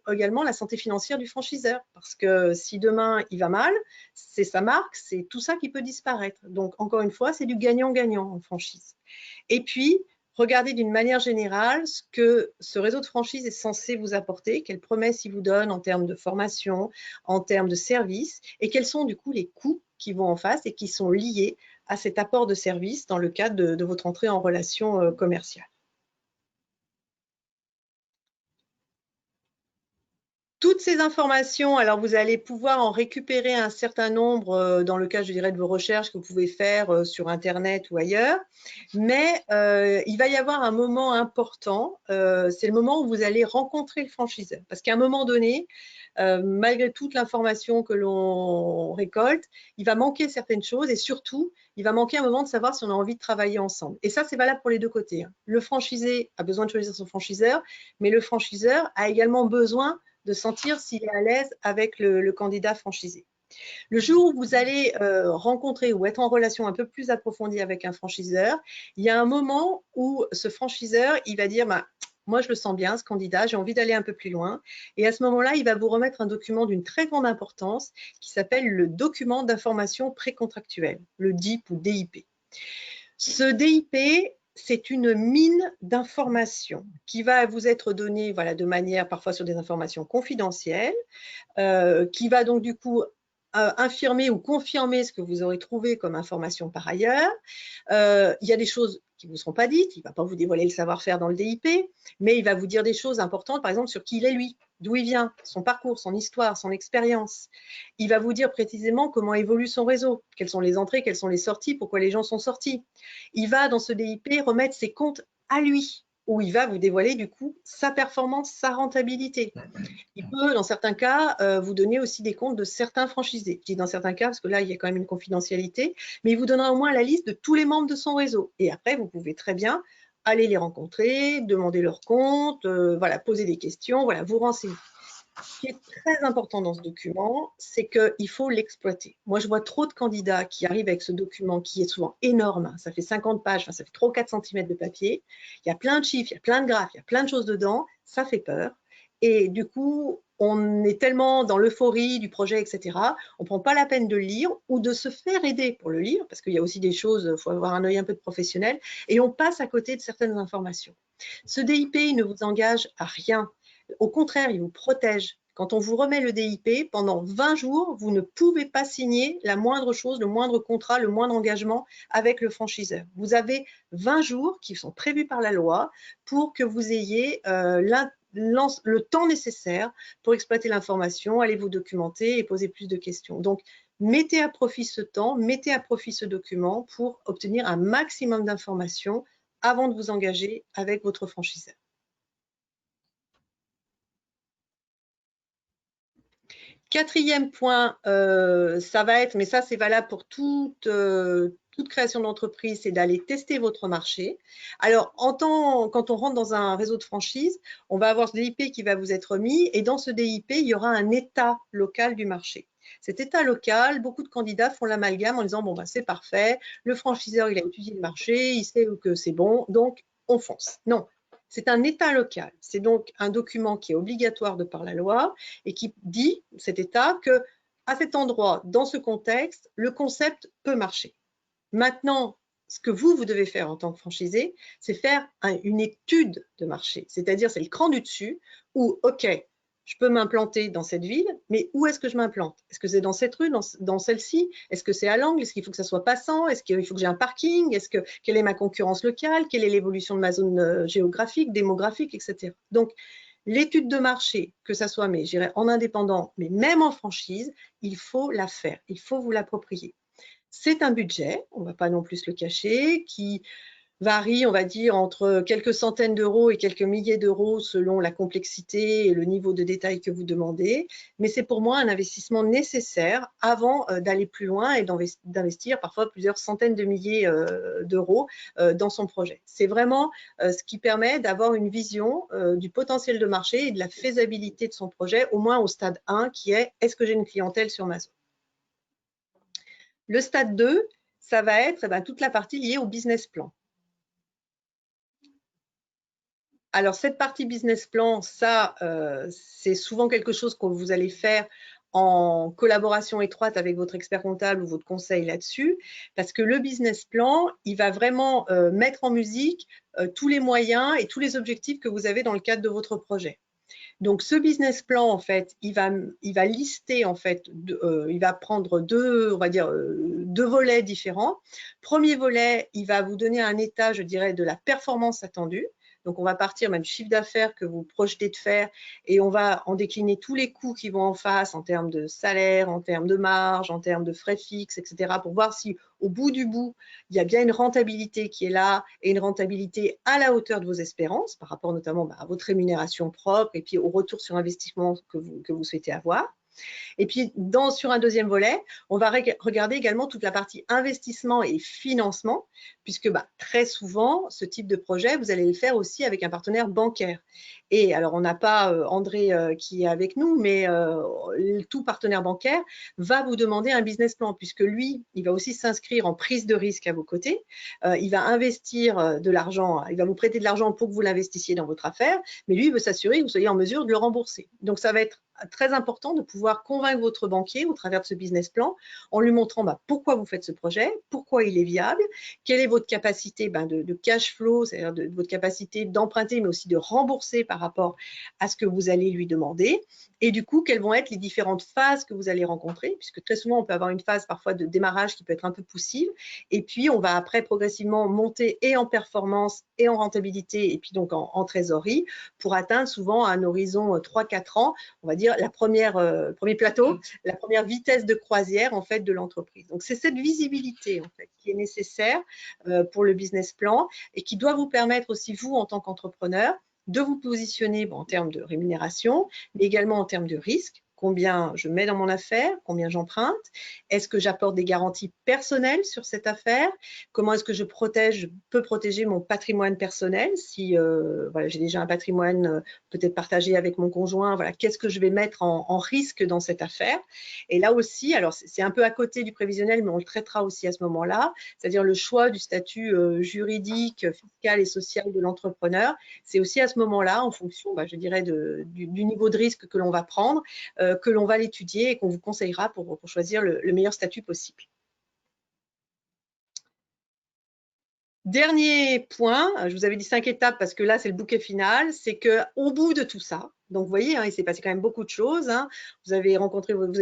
également la santé financière du franchiseur, parce que si demain il va mal, c'est sa marque, c'est tout ça qui peut disparaître. Donc, encore une fois, c'est du gagnant-gagnant en franchise. Et puis, regardez d'une manière générale ce que ce réseau de franchise est censé vous apporter, quelles promesses il vous donne en termes de formation, en termes de services, et quels sont du coup les coûts qui vont en face et qui sont liés à cet apport de services dans le cadre de votre entrée en relation commerciale. Toutes ces informations, alors vous allez pouvoir en récupérer un certain nombre dans le cas, je dirais, de vos recherches que vous pouvez faire sur Internet ou ailleurs, mais il va y avoir un moment important, c'est le moment où vous allez rencontrer le franchiseur. Parce qu'à un moment donné, malgré toute l'information que l'on récolte, il va manquer certaines choses et surtout, il va manquer un moment de savoir si on a envie de travailler ensemble. Et ça, c'est valable pour les deux côtés, hein. Le franchisé a besoin de choisir son franchiseur, mais le franchiseur a également besoin de sentir s'il est à l'aise avec le candidat franchisé. Le jour où vous allez rencontrer ou être en relation un peu plus approfondie avec un franchiseur, il y a un moment où ce franchiseur, il va dire bah, moi je le sens bien ce candidat, j'ai envie d'aller un peu plus loin. Et à ce moment-là, il va vous remettre un document d'une très grande importance qui s'appelle le document d'information précontractuelle, le DIP ou DIP. Ce DIP, c'est une mine d'informations qui va vous être donnée voilà, de manière parfois sur des informations confidentielles, qui va donc du coup infirmer ou confirmer ce que vous aurez trouvé comme information par ailleurs. Il y a des choses qui ne vous seront pas dites, il ne va pas vous dévoiler le savoir-faire dans le DIP, mais il va vous dire des choses importantes, par exemple sur qui il est lui, d'où il vient, son parcours, son histoire, son expérience. Il va vous dire précisément comment évolue son réseau, quelles sont les entrées, quelles sont les sorties, pourquoi les gens sont sortis. Il va dans ce DIP remettre ses comptes à lui, où il va vous dévoiler du coup sa performance, sa rentabilité. Il peut, dans certains cas, vous donner aussi des comptes de certains franchisés. Je dis dans certains cas, parce que là, il y a quand même une confidentialité, mais il vous donnera au moins la liste de tous les membres de son réseau. Et après, vous pouvez très bien aller les rencontrer, demander leur compte, voilà, poser des questions, voilà, vous renseigner. Ce qui est très important dans ce document, c'est qu'il faut l'exploiter. Moi, je vois trop de candidats qui arrivent avec ce document qui est souvent énorme. Ça fait 50 pages, ça fait 3 ou 4 cm de papier. Il y a plein de chiffres, il y a plein de graphes, il y a plein de choses dedans. Ça fait peur. Et du coup, on est tellement dans l'euphorie du projet, etc. On ne prend pas la peine de le lire ou de se faire aider pour le lire, parce qu'il y a aussi des choses, il faut avoir un œil un peu de professionnel, et on passe à côté de certaines informations. Ce DIP, il ne vous engage à rien. Au contraire, il vous protège. Quand on vous remet le DIP, pendant 20 jours, vous ne pouvez pas signer la moindre chose, le moindre contrat, le moindre engagement avec le franchiseur. Vous avez 20 jours qui sont prévus par la loi pour que vous ayez le temps nécessaire pour exploiter l'information, aller vous documenter et poser plus de questions. Donc, Mettez à profit ce temps, mettez à profit ce document pour obtenir un maximum d'informations avant de vous engager avec votre franchiseur. Quatrième point, ça va être, mais ça c'est valable pour toute création d'entreprise, c'est d'aller tester votre marché. Alors, quand on rentre dans un réseau de franchise, on va avoir ce DIP qui va vous être remis et dans ce DIP, il y aura un état local du marché. Cet état local, beaucoup de candidats font l'amalgame en disant, bon, ben, c'est parfait, le franchiseur, il a étudié le marché, il sait que c'est bon, donc on fonce. Non, c'est un état local. C'est donc un document qui est obligatoire de par la loi et qui dit, cet état, que à cet endroit, dans ce contexte, le concept peut marcher. Maintenant, ce que vous devez faire en tant que franchisé, c'est faire une étude de marché. C'est-à-dire, c'est le cran du dessus où, OK, je peux m'implanter dans cette ville, mais où est-ce que je m'implante? Est-ce que c'est dans cette rue, dans celle-ci? Est-ce que c'est à l'angle? Est-ce qu'il faut que ça soit passant? Est-ce qu'il faut que j'ai un parking? Quelle est ma concurrence locale? Quelle est l'évolution de ma zone géographique, démographique, etc. Donc, l'étude de marché, que ça soit, mais j'irai en indépendant, mais même en franchise, il faut la faire, il faut vous l'approprier. C'est un budget, on ne va pas non plus le cacher, qui varie, on va dire, entre quelques centaines d'euros et quelques milliers d'euros selon la complexité et le niveau de détail que vous demandez. Mais c'est pour moi un investissement nécessaire avant d'aller plus loin et d'investir parfois plusieurs centaines de milliers d'euros dans son projet. C'est vraiment ce qui permet d'avoir une vision du potentiel de marché et de la faisabilité de son projet, au moins au stade 1, qui est est-ce que j'ai une clientèle sur ma zone? Le stade 2, ça va être toute la partie liée au business plan. Alors, cette partie business plan, ça, c'est souvent quelque chose que vous allez faire en collaboration étroite avec votre expert comptable ou votre conseil là-dessus, parce que le business plan, il va vraiment mettre en musique tous les moyens et tous les objectifs que vous avez dans le cadre de votre projet. Donc, ce business plan, en fait, il va lister, en fait, il va prendre deux volets différents. Premier volet, il va vous donner un état, je dirais, de la performance attendue. Donc, on va partir même du chiffre d'affaires que vous projetez de faire et on va en décliner tous les coûts qui vont en face en termes de salaire, en termes de marge, en termes de frais fixes, etc. pour voir si au bout du bout, il y a bien une rentabilité qui est là et une rentabilité à la hauteur de vos espérances par rapport notamment à votre rémunération propre et puis au retour sur investissement que vous souhaitez avoir. Et puis, sur un deuxième volet, on va regarder également toute la partie investissement et financement, puisque très souvent, ce type de projet, vous allez le faire aussi avec un partenaire bancaire. Et alors, on n'a pas André qui est avec nous, mais tout partenaire bancaire va vous demander un business plan, puisque lui, il va aussi s'inscrire en prise de risque à vos côtés. Il va investir de l'argent, il va vous prêter de l'argent pour que vous l'investissiez dans votre affaire, mais lui, il veut s'assurer que vous soyez en mesure de le rembourser. Donc, ça va être très important de pouvoir convaincre votre banquier au travers de ce business plan en lui montrant pourquoi vous faites ce projet, pourquoi il est viable, quelle est votre capacité de cash flow, c'est-à-dire de votre capacité d'emprunter, mais aussi de rembourser par rapport à ce que vous allez lui demander. Et du coup, quelles vont être les différentes phases que vous allez rencontrer, puisque très souvent, on peut avoir une phase parfois de démarrage qui peut être un peu poussive. Et puis, on va après progressivement monter et en performance et en rentabilité, et puis donc en trésorerie, pour atteindre souvent à un horizon 3-4 ans, on va dire, premier plateau, la première vitesse de croisière en fait de l'entreprise. Donc, c'est cette visibilité en fait qui est nécessaire pour le business plan et qui doit vous permettre aussi, vous, en tant qu'entrepreneur, de vous positionner en termes de rémunération, mais également en termes de risque. Combien je mets dans mon affaire, combien j'emprunte, est-ce que j'apporte des garanties personnelles sur cette affaire, comment est-ce que je peux protéger mon patrimoine personnel si j'ai déjà un patrimoine peut-être partagé avec mon conjoint, qu'est-ce que je vais mettre en risque dans cette affaire. Et là aussi, alors c'est un peu à côté du prévisionnel, mais on le traitera aussi à ce moment-là, c'est-à-dire le choix du statut juridique, fiscal et social de l'entrepreneur. C'est aussi à ce moment-là, en fonction, je dirais, du niveau de risque que l'on va prendre, que l'on va l'étudier et qu'on vous conseillera pour choisir le meilleur statut possible. Dernier point, je vous avais dit 5 étapes parce que là, c'est le bouquet final, c'est qu'au bout de tout ça, donc vous voyez, hein, il s'est passé quand même beaucoup de choses. Hein. Vous avez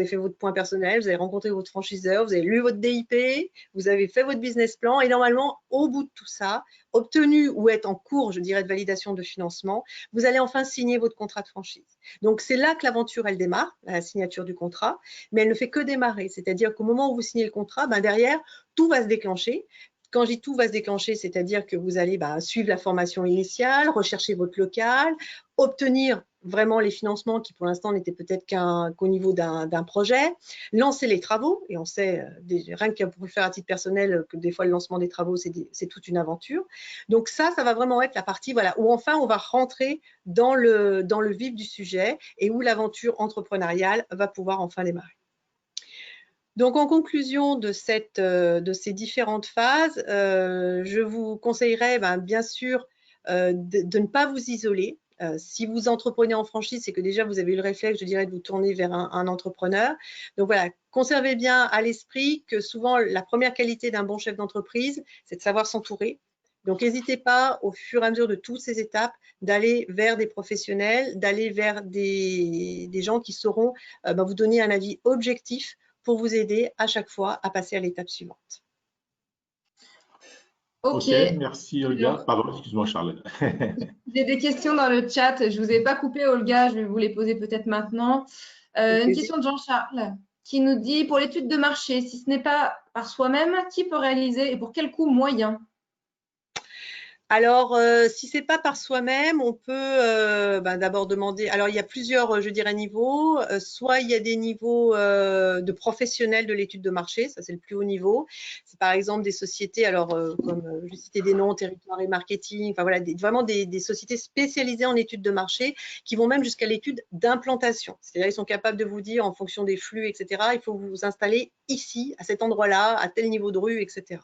fait votre point personnel, vous avez rencontré votre franchiseur, vous avez lu votre DIP, vous avez fait votre business plan et normalement, au bout de tout ça, obtenu ou être en cours, je dirais, de validation de financement, vous allez enfin signer votre contrat de franchise. Donc, c'est là que l'aventure, elle démarre, la signature du contrat, mais elle ne fait que démarrer. C'est-à-dire qu'au moment où vous signez le contrat, derrière, tout va se déclencher. Quand je dis tout va se déclencher, c'est-à-dire que vous allez suivre la formation initiale, rechercher votre local, obtenir vraiment les financements qui pour l'instant n'étaient peut-être qu'au niveau d'un projet, lancer les travaux, et on sait rien que pour le faire à titre personnel que des fois le lancement des travaux c'est toute une aventure. Donc ça va vraiment être la partie où enfin on va rentrer dans le vif du sujet et où l'aventure entrepreneuriale va pouvoir enfin démarrer. Donc, en conclusion de ces différentes phases, je vous conseillerais bien sûr de ne pas vous isoler. Si vous entreprenez en franchise, c'est que déjà vous avez eu le réflexe, je dirais, de vous tourner vers un entrepreneur. Donc voilà, conservez bien à l'esprit que souvent la première qualité d'un bon chef d'entreprise, c'est de savoir s'entourer. Donc, n'hésitez pas, au fur et à mesure de toutes ces étapes, d'aller vers des professionnels, d'aller vers des gens qui sauront vous donner un avis objectif pour vous aider à chaque fois à passer à l'étape suivante. Ok, merci Olga. Pardon, excuse-moi Charlène. J'ai des questions dans le chat. Je ne vous ai pas coupé, Olga. Je vais vous les poser peut-être maintenant. Une question de Jean-Charles qui nous dit, pour l'étude de marché, si ce n'est pas par soi-même, qui peut réaliser et pour quel coût moyen? Alors, si ce n'est pas par soi-même, on peut d'abord demander. Alors, il y a plusieurs, je dirais, niveaux. Soit il y a des niveaux de professionnels de l'étude de marché, ça c'est le plus haut niveau. C'est par exemple des sociétés, alors comme je citais des noms, territoire et marketing, enfin voilà, vraiment des sociétés spécialisées en étude de marché qui vont même jusqu'à l'étude d'implantation. C'est-à-dire, ils sont capables de vous dire en fonction des flux, etc., il faut vous installer ici, à cet endroit-là, à tel niveau de rue, etc.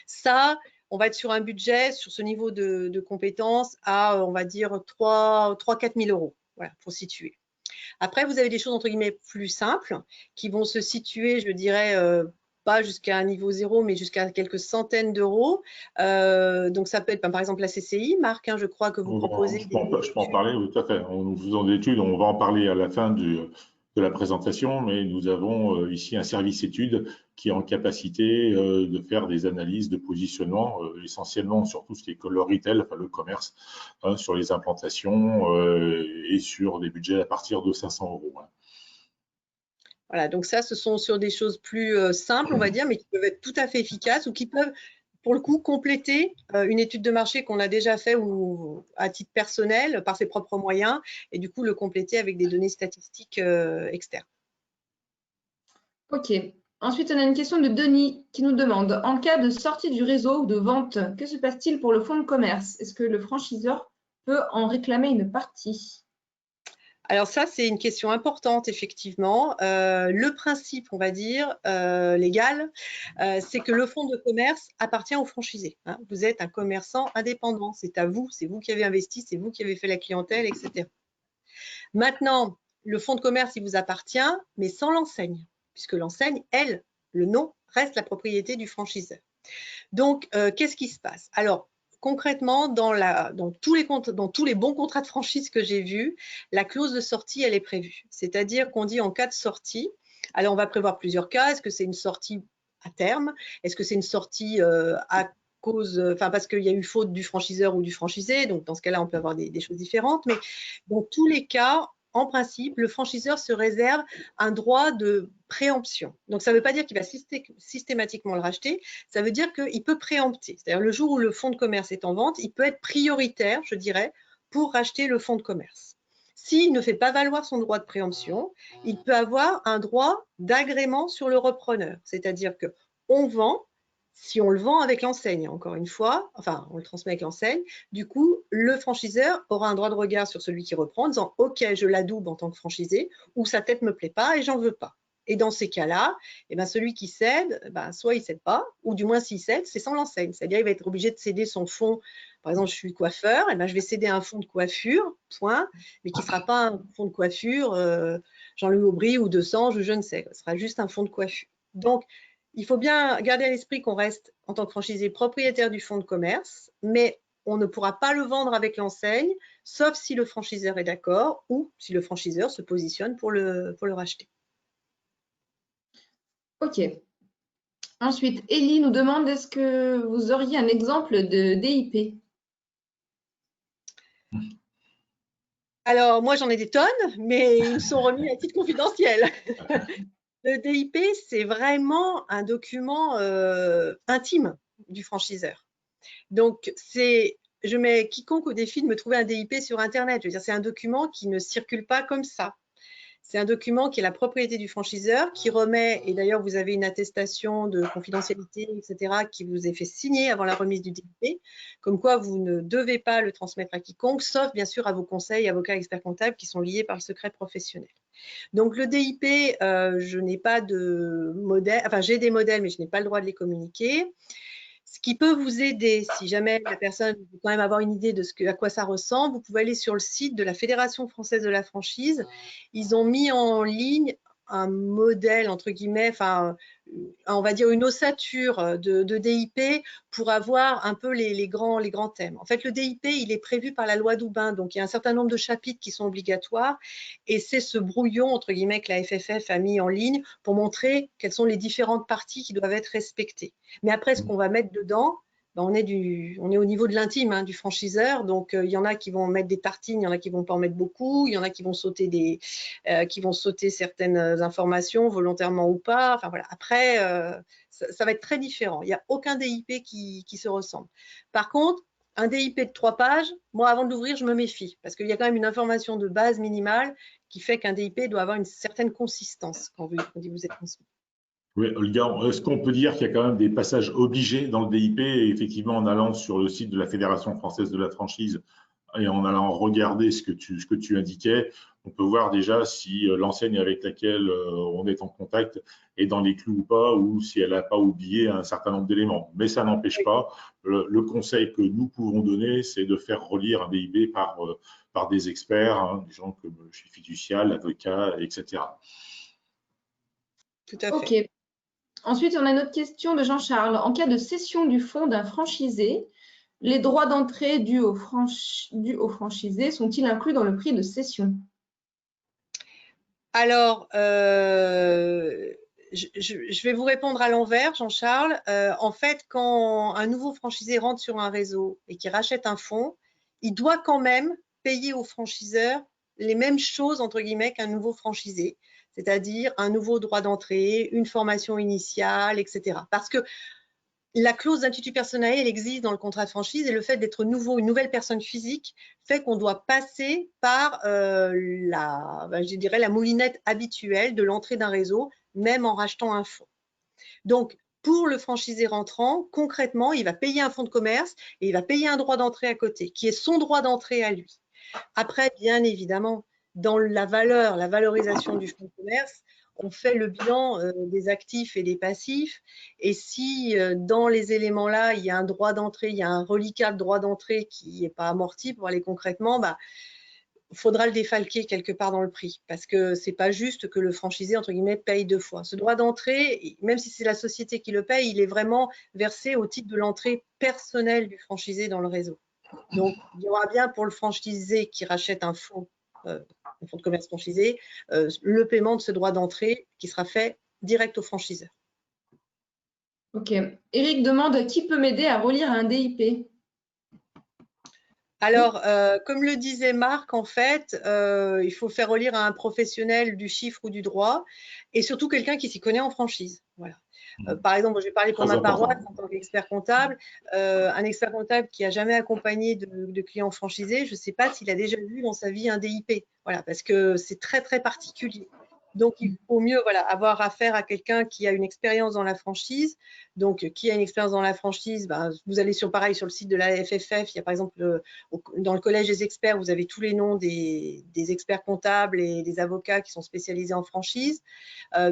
Ça, on va être sur un budget, sur ce niveau de compétences, à, on va dire, 3-4 000 euros, voilà, pour situer. Après, vous avez des choses, entre guillemets, plus simples, qui vont se situer, je dirais, pas jusqu'à un niveau 0, mais jusqu'à quelques centaines d'euros. Donc, ça peut être, par exemple, la CCI, Marc, hein, je crois que vous proposez. Je peux en parler, oui, tout à fait. Nous faisons des études, on va en parler à la fin de la présentation, mais nous avons ici un service études qui est en capacité de faire des analyses de positionnement, essentiellement sur tout ce qui est le retail, enfin le commerce, sur les implantations et sur des budgets à partir de 500 euros. Voilà, donc ça, ce sont sur des choses plus simples, on va dire, mais qui peuvent être tout à fait efficaces ou qui peuvent, pour le coup, compléter une étude de marché qu'on a déjà fait ou à titre personnel par ses propres moyens et du coup le compléter avec des données statistiques externes. Ok. Ensuite, on a une question de Denis qui nous demande, en cas de sortie du réseau ou de vente, que se passe-t-il pour le fonds de commerce? Est-ce que le franchiseur peut en réclamer une partie? Alors ça, c'est une question importante, effectivement. Le principe, on va dire, légal, c'est que le fonds de commerce appartient au franchisé. Hein. Vous êtes un commerçant indépendant, c'est à vous, c'est vous qui avez investi, c'est vous qui avez fait la clientèle, etc. Maintenant, le fonds de commerce, il vous appartient, mais sans l'enseigne, puisque l'enseigne, elle, le nom, reste la propriété du franchiseur. Donc, qu'est-ce qui se passe? Alors, concrètement, dans tous les bons contrats de franchise que j'ai vus, la clause de sortie, elle est prévue. C'est-à-dire qu'on dit en cas de sortie, alors on va prévoir plusieurs cas. Est-ce que c'est une sortie à terme? Est-ce que c'est une sortie parce qu'il y a eu faute du franchiseur ou du franchisé? Donc, dans ce cas-là, on peut avoir des choses différentes. Mais dans tous les cas, en principe, le franchiseur se réserve un droit de préemption. Donc, ça ne veut pas dire qu'il va systématiquement le racheter, ça veut dire qu'il peut préempter. C'est-à-dire le jour où le fonds de commerce est en vente, il peut être prioritaire, je dirais, pour racheter le fonds de commerce. S'il ne fait pas valoir son droit de préemption, il peut avoir un droit d'agrément sur le repreneur. C'est-à-dire qu'on vend, si on le vend avec l'enseigne, encore une fois, enfin, on le transmet avec l'enseigne, du coup, le franchiseur aura un droit de regard sur celui qui reprend en disant « Ok, je l'adoube en tant que franchisé » ou « Sa tête ne me plaît pas et j'en veux pas ». Et dans ces cas-là, celui qui cède, soit il ne cède pas, ou du moins s'il cède, c'est sans l'enseigne. C'est-à-dire qu'il va être obligé de céder son fonds. Par exemple, je suis coiffeur, je vais céder un fonds de coiffure, point, mais qui ne sera pas un fonds de coiffure Jean-Louis Aubry ou de Sange ou je ne sais. Ce sera juste un fonds de coiffure. Donc, il faut bien garder à l'esprit qu'on reste, en tant que franchisé, propriétaire du fonds de commerce, mais on ne pourra pas le vendre avec l'enseigne, sauf si le franchiseur est d'accord ou si le franchiseur se positionne pour le racheter. Ok. Ensuite, Ellie nous demande, est-ce que vous auriez un exemple de DIP? Alors, moi, j'en ai des tonnes, mais ils me sont remis à titre confidentiel. Le DIP, c'est vraiment un document intime du franchiseur. Donc, je mets quiconque au défi de me trouver un DIP sur Internet. Je veux dire, c'est un document qui ne circule pas comme ça. C'est un document qui est la propriété du franchiseur, qui remet, et d'ailleurs vous avez une attestation de confidentialité, etc., qui vous est fait signer avant la remise du DIP, comme quoi vous ne devez pas le transmettre à quiconque, sauf bien sûr à vos conseils, avocats, experts comptables qui sont liés par le secret professionnel. Donc le DIP, je n'ai pas de modèle, enfin j'ai des modèles, mais je n'ai pas le droit de les communiquer. Ce qui peut vous aider, si jamais la personne veut quand même avoir une idée de à quoi ça ressemble, vous pouvez aller sur le site de la Fédération française de la franchise. Ils ont mis en ligne un modèle, entre guillemets, enfin, on va dire une ossature de DIP pour avoir un peu les grands thèmes. En fait, le DIP, il est prévu par la loi Doubin, donc il y a un certain nombre de chapitres qui sont obligatoires et c'est ce brouillon, entre guillemets, que la FFF a mis en ligne pour montrer quelles sont les différentes parties qui doivent être respectées. Mais après, ce qu'on va mettre dedans, ben on est au niveau de l'intime hein, du franchiseur. Donc, il y en a qui vont mettre des tartines, il y en a qui vont pas en mettre beaucoup, il y en a qui vont sauter certaines informations volontairement ou pas. Enfin voilà. Après, ça va être très différent. Il n'y a aucun DIP qui se ressemble. Par contre, un DIP de 3 pages, moi, avant de l'ouvrir, je me méfie parce qu'il y a quand même une information de base minimale qui fait qu'un DIP doit avoir une certaine consistance quand vous êtes transmis. Oui, Olga, est-ce qu'on peut dire qu'il y a quand même des passages obligés dans le DIP et effectivement en allant sur le site de la Fédération française de la franchise et en allant regarder ce que tu indiquais, on peut voir déjà si l'enseigne avec laquelle on est en contact est dans les clous ou pas, ou si elle n'a pas oublié un certain nombre d'éléments. Mais ça n'empêche pas, le conseil que nous pouvons donner, c'est de faire relire un DIP par des experts, hein, des gens comme chez Fiducial, l'avocat, etc. Tout à fait. Ok. Ensuite, on a une autre question de Jean-Charles. En cas de cession du fonds d'un franchisé, les droits d'entrée dus au franchisé sont-ils inclus dans le prix de cession? Alors, je vais vous répondre à l'envers, Jean-Charles. En fait, quand un nouveau franchisé rentre sur un réseau et qu'il rachète un fonds, il doit quand même payer au franchiseur les mêmes choses, entre guillemets, qu'un nouveau franchisé, c'est-à-dire un nouveau droit d'entrée, une formation initiale, etc. Parce que la clause d'intuitu personnel, elle existe dans le contrat de franchise et le fait d'être nouveau, une nouvelle personne physique, fait qu'on doit passer par je dirais la moulinette habituelle de l'entrée d'un réseau, même en rachetant un fonds. Donc, pour le franchisé rentrant, concrètement, il va payer un fonds de commerce et il va payer un droit d'entrée à côté, qui est son droit d'entrée à lui. Après, bien évidemment, dans la valorisation du fonds de commerce, on fait le bilan des actifs et des passifs. Et si dans les éléments-là, il y a un droit d'entrée, il y a un reliquat de droit d'entrée qui n'est pas amorti, pour aller concrètement, bah, faudra le défalquer quelque part dans le prix parce que c'est pas juste que le franchisé, entre guillemets, paye 2 fois. Ce droit d'entrée, même si c'est la société qui le paye, il est vraiment versé au titre de l'entrée personnelle du franchisé dans le réseau. Donc, il y aura bien pour le franchisé qui rachète un fonds de commerce franchisé, le paiement de ce droit d'entrée qui sera fait direct au franchiseur. Ok. Eric demande qui peut m'aider à relire un DIP? Alors, comme le disait Marc, en fait, il faut faire relire à un professionnel du chiffre ou du droit et surtout quelqu'un qui s'y connaît en franchise. Voilà. Par exemple, je vais parler pour ma paroisse en tant qu'expert comptable. Un expert comptable qui n'a jamais accompagné de clients franchisés, je ne sais pas s'il a déjà vu dans sa vie un DIP. Voilà, parce que c'est très, très particulier. Donc, il vaut mieux avoir affaire à quelqu'un qui a une expérience dans la franchise. Donc, qui a une expérience dans la franchise, ben, vous allez sur le site de la FFF. Il y a par exemple, dans le collège des experts, vous avez tous les noms des experts comptables et des avocats qui sont spécialisés en franchise.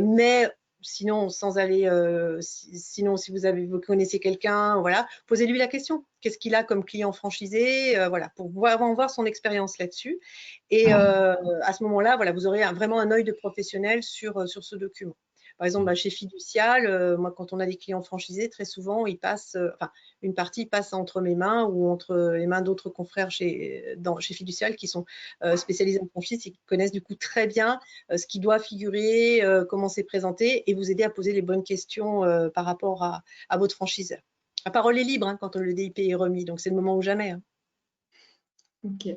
Mais sinon, sinon, si vous connaissez quelqu'un, voilà, posez-lui la question. Qu'est-ce qu'il a comme client franchisé, voilà, pour vraiment voir son expérience là-dessus. Et à ce moment-là, voilà, vous aurez vraiment un œil de professionnel sur ce document. Par exemple, chez Fiducial, moi, quand on a des clients franchisés, très souvent, ils passent, enfin, une partie passe entre mes mains ou entre les mains d'autres confrères chez Fiducial qui sont spécialisés en franchise et qui connaissent du coup très bien ce qui doit figurer, comment c'est présenté et vous aider à poser les bonnes questions par rapport à votre franchiseur. La parole est libre hein, quand le DIP est remis, donc c'est le moment ou jamais. Hein. Ok.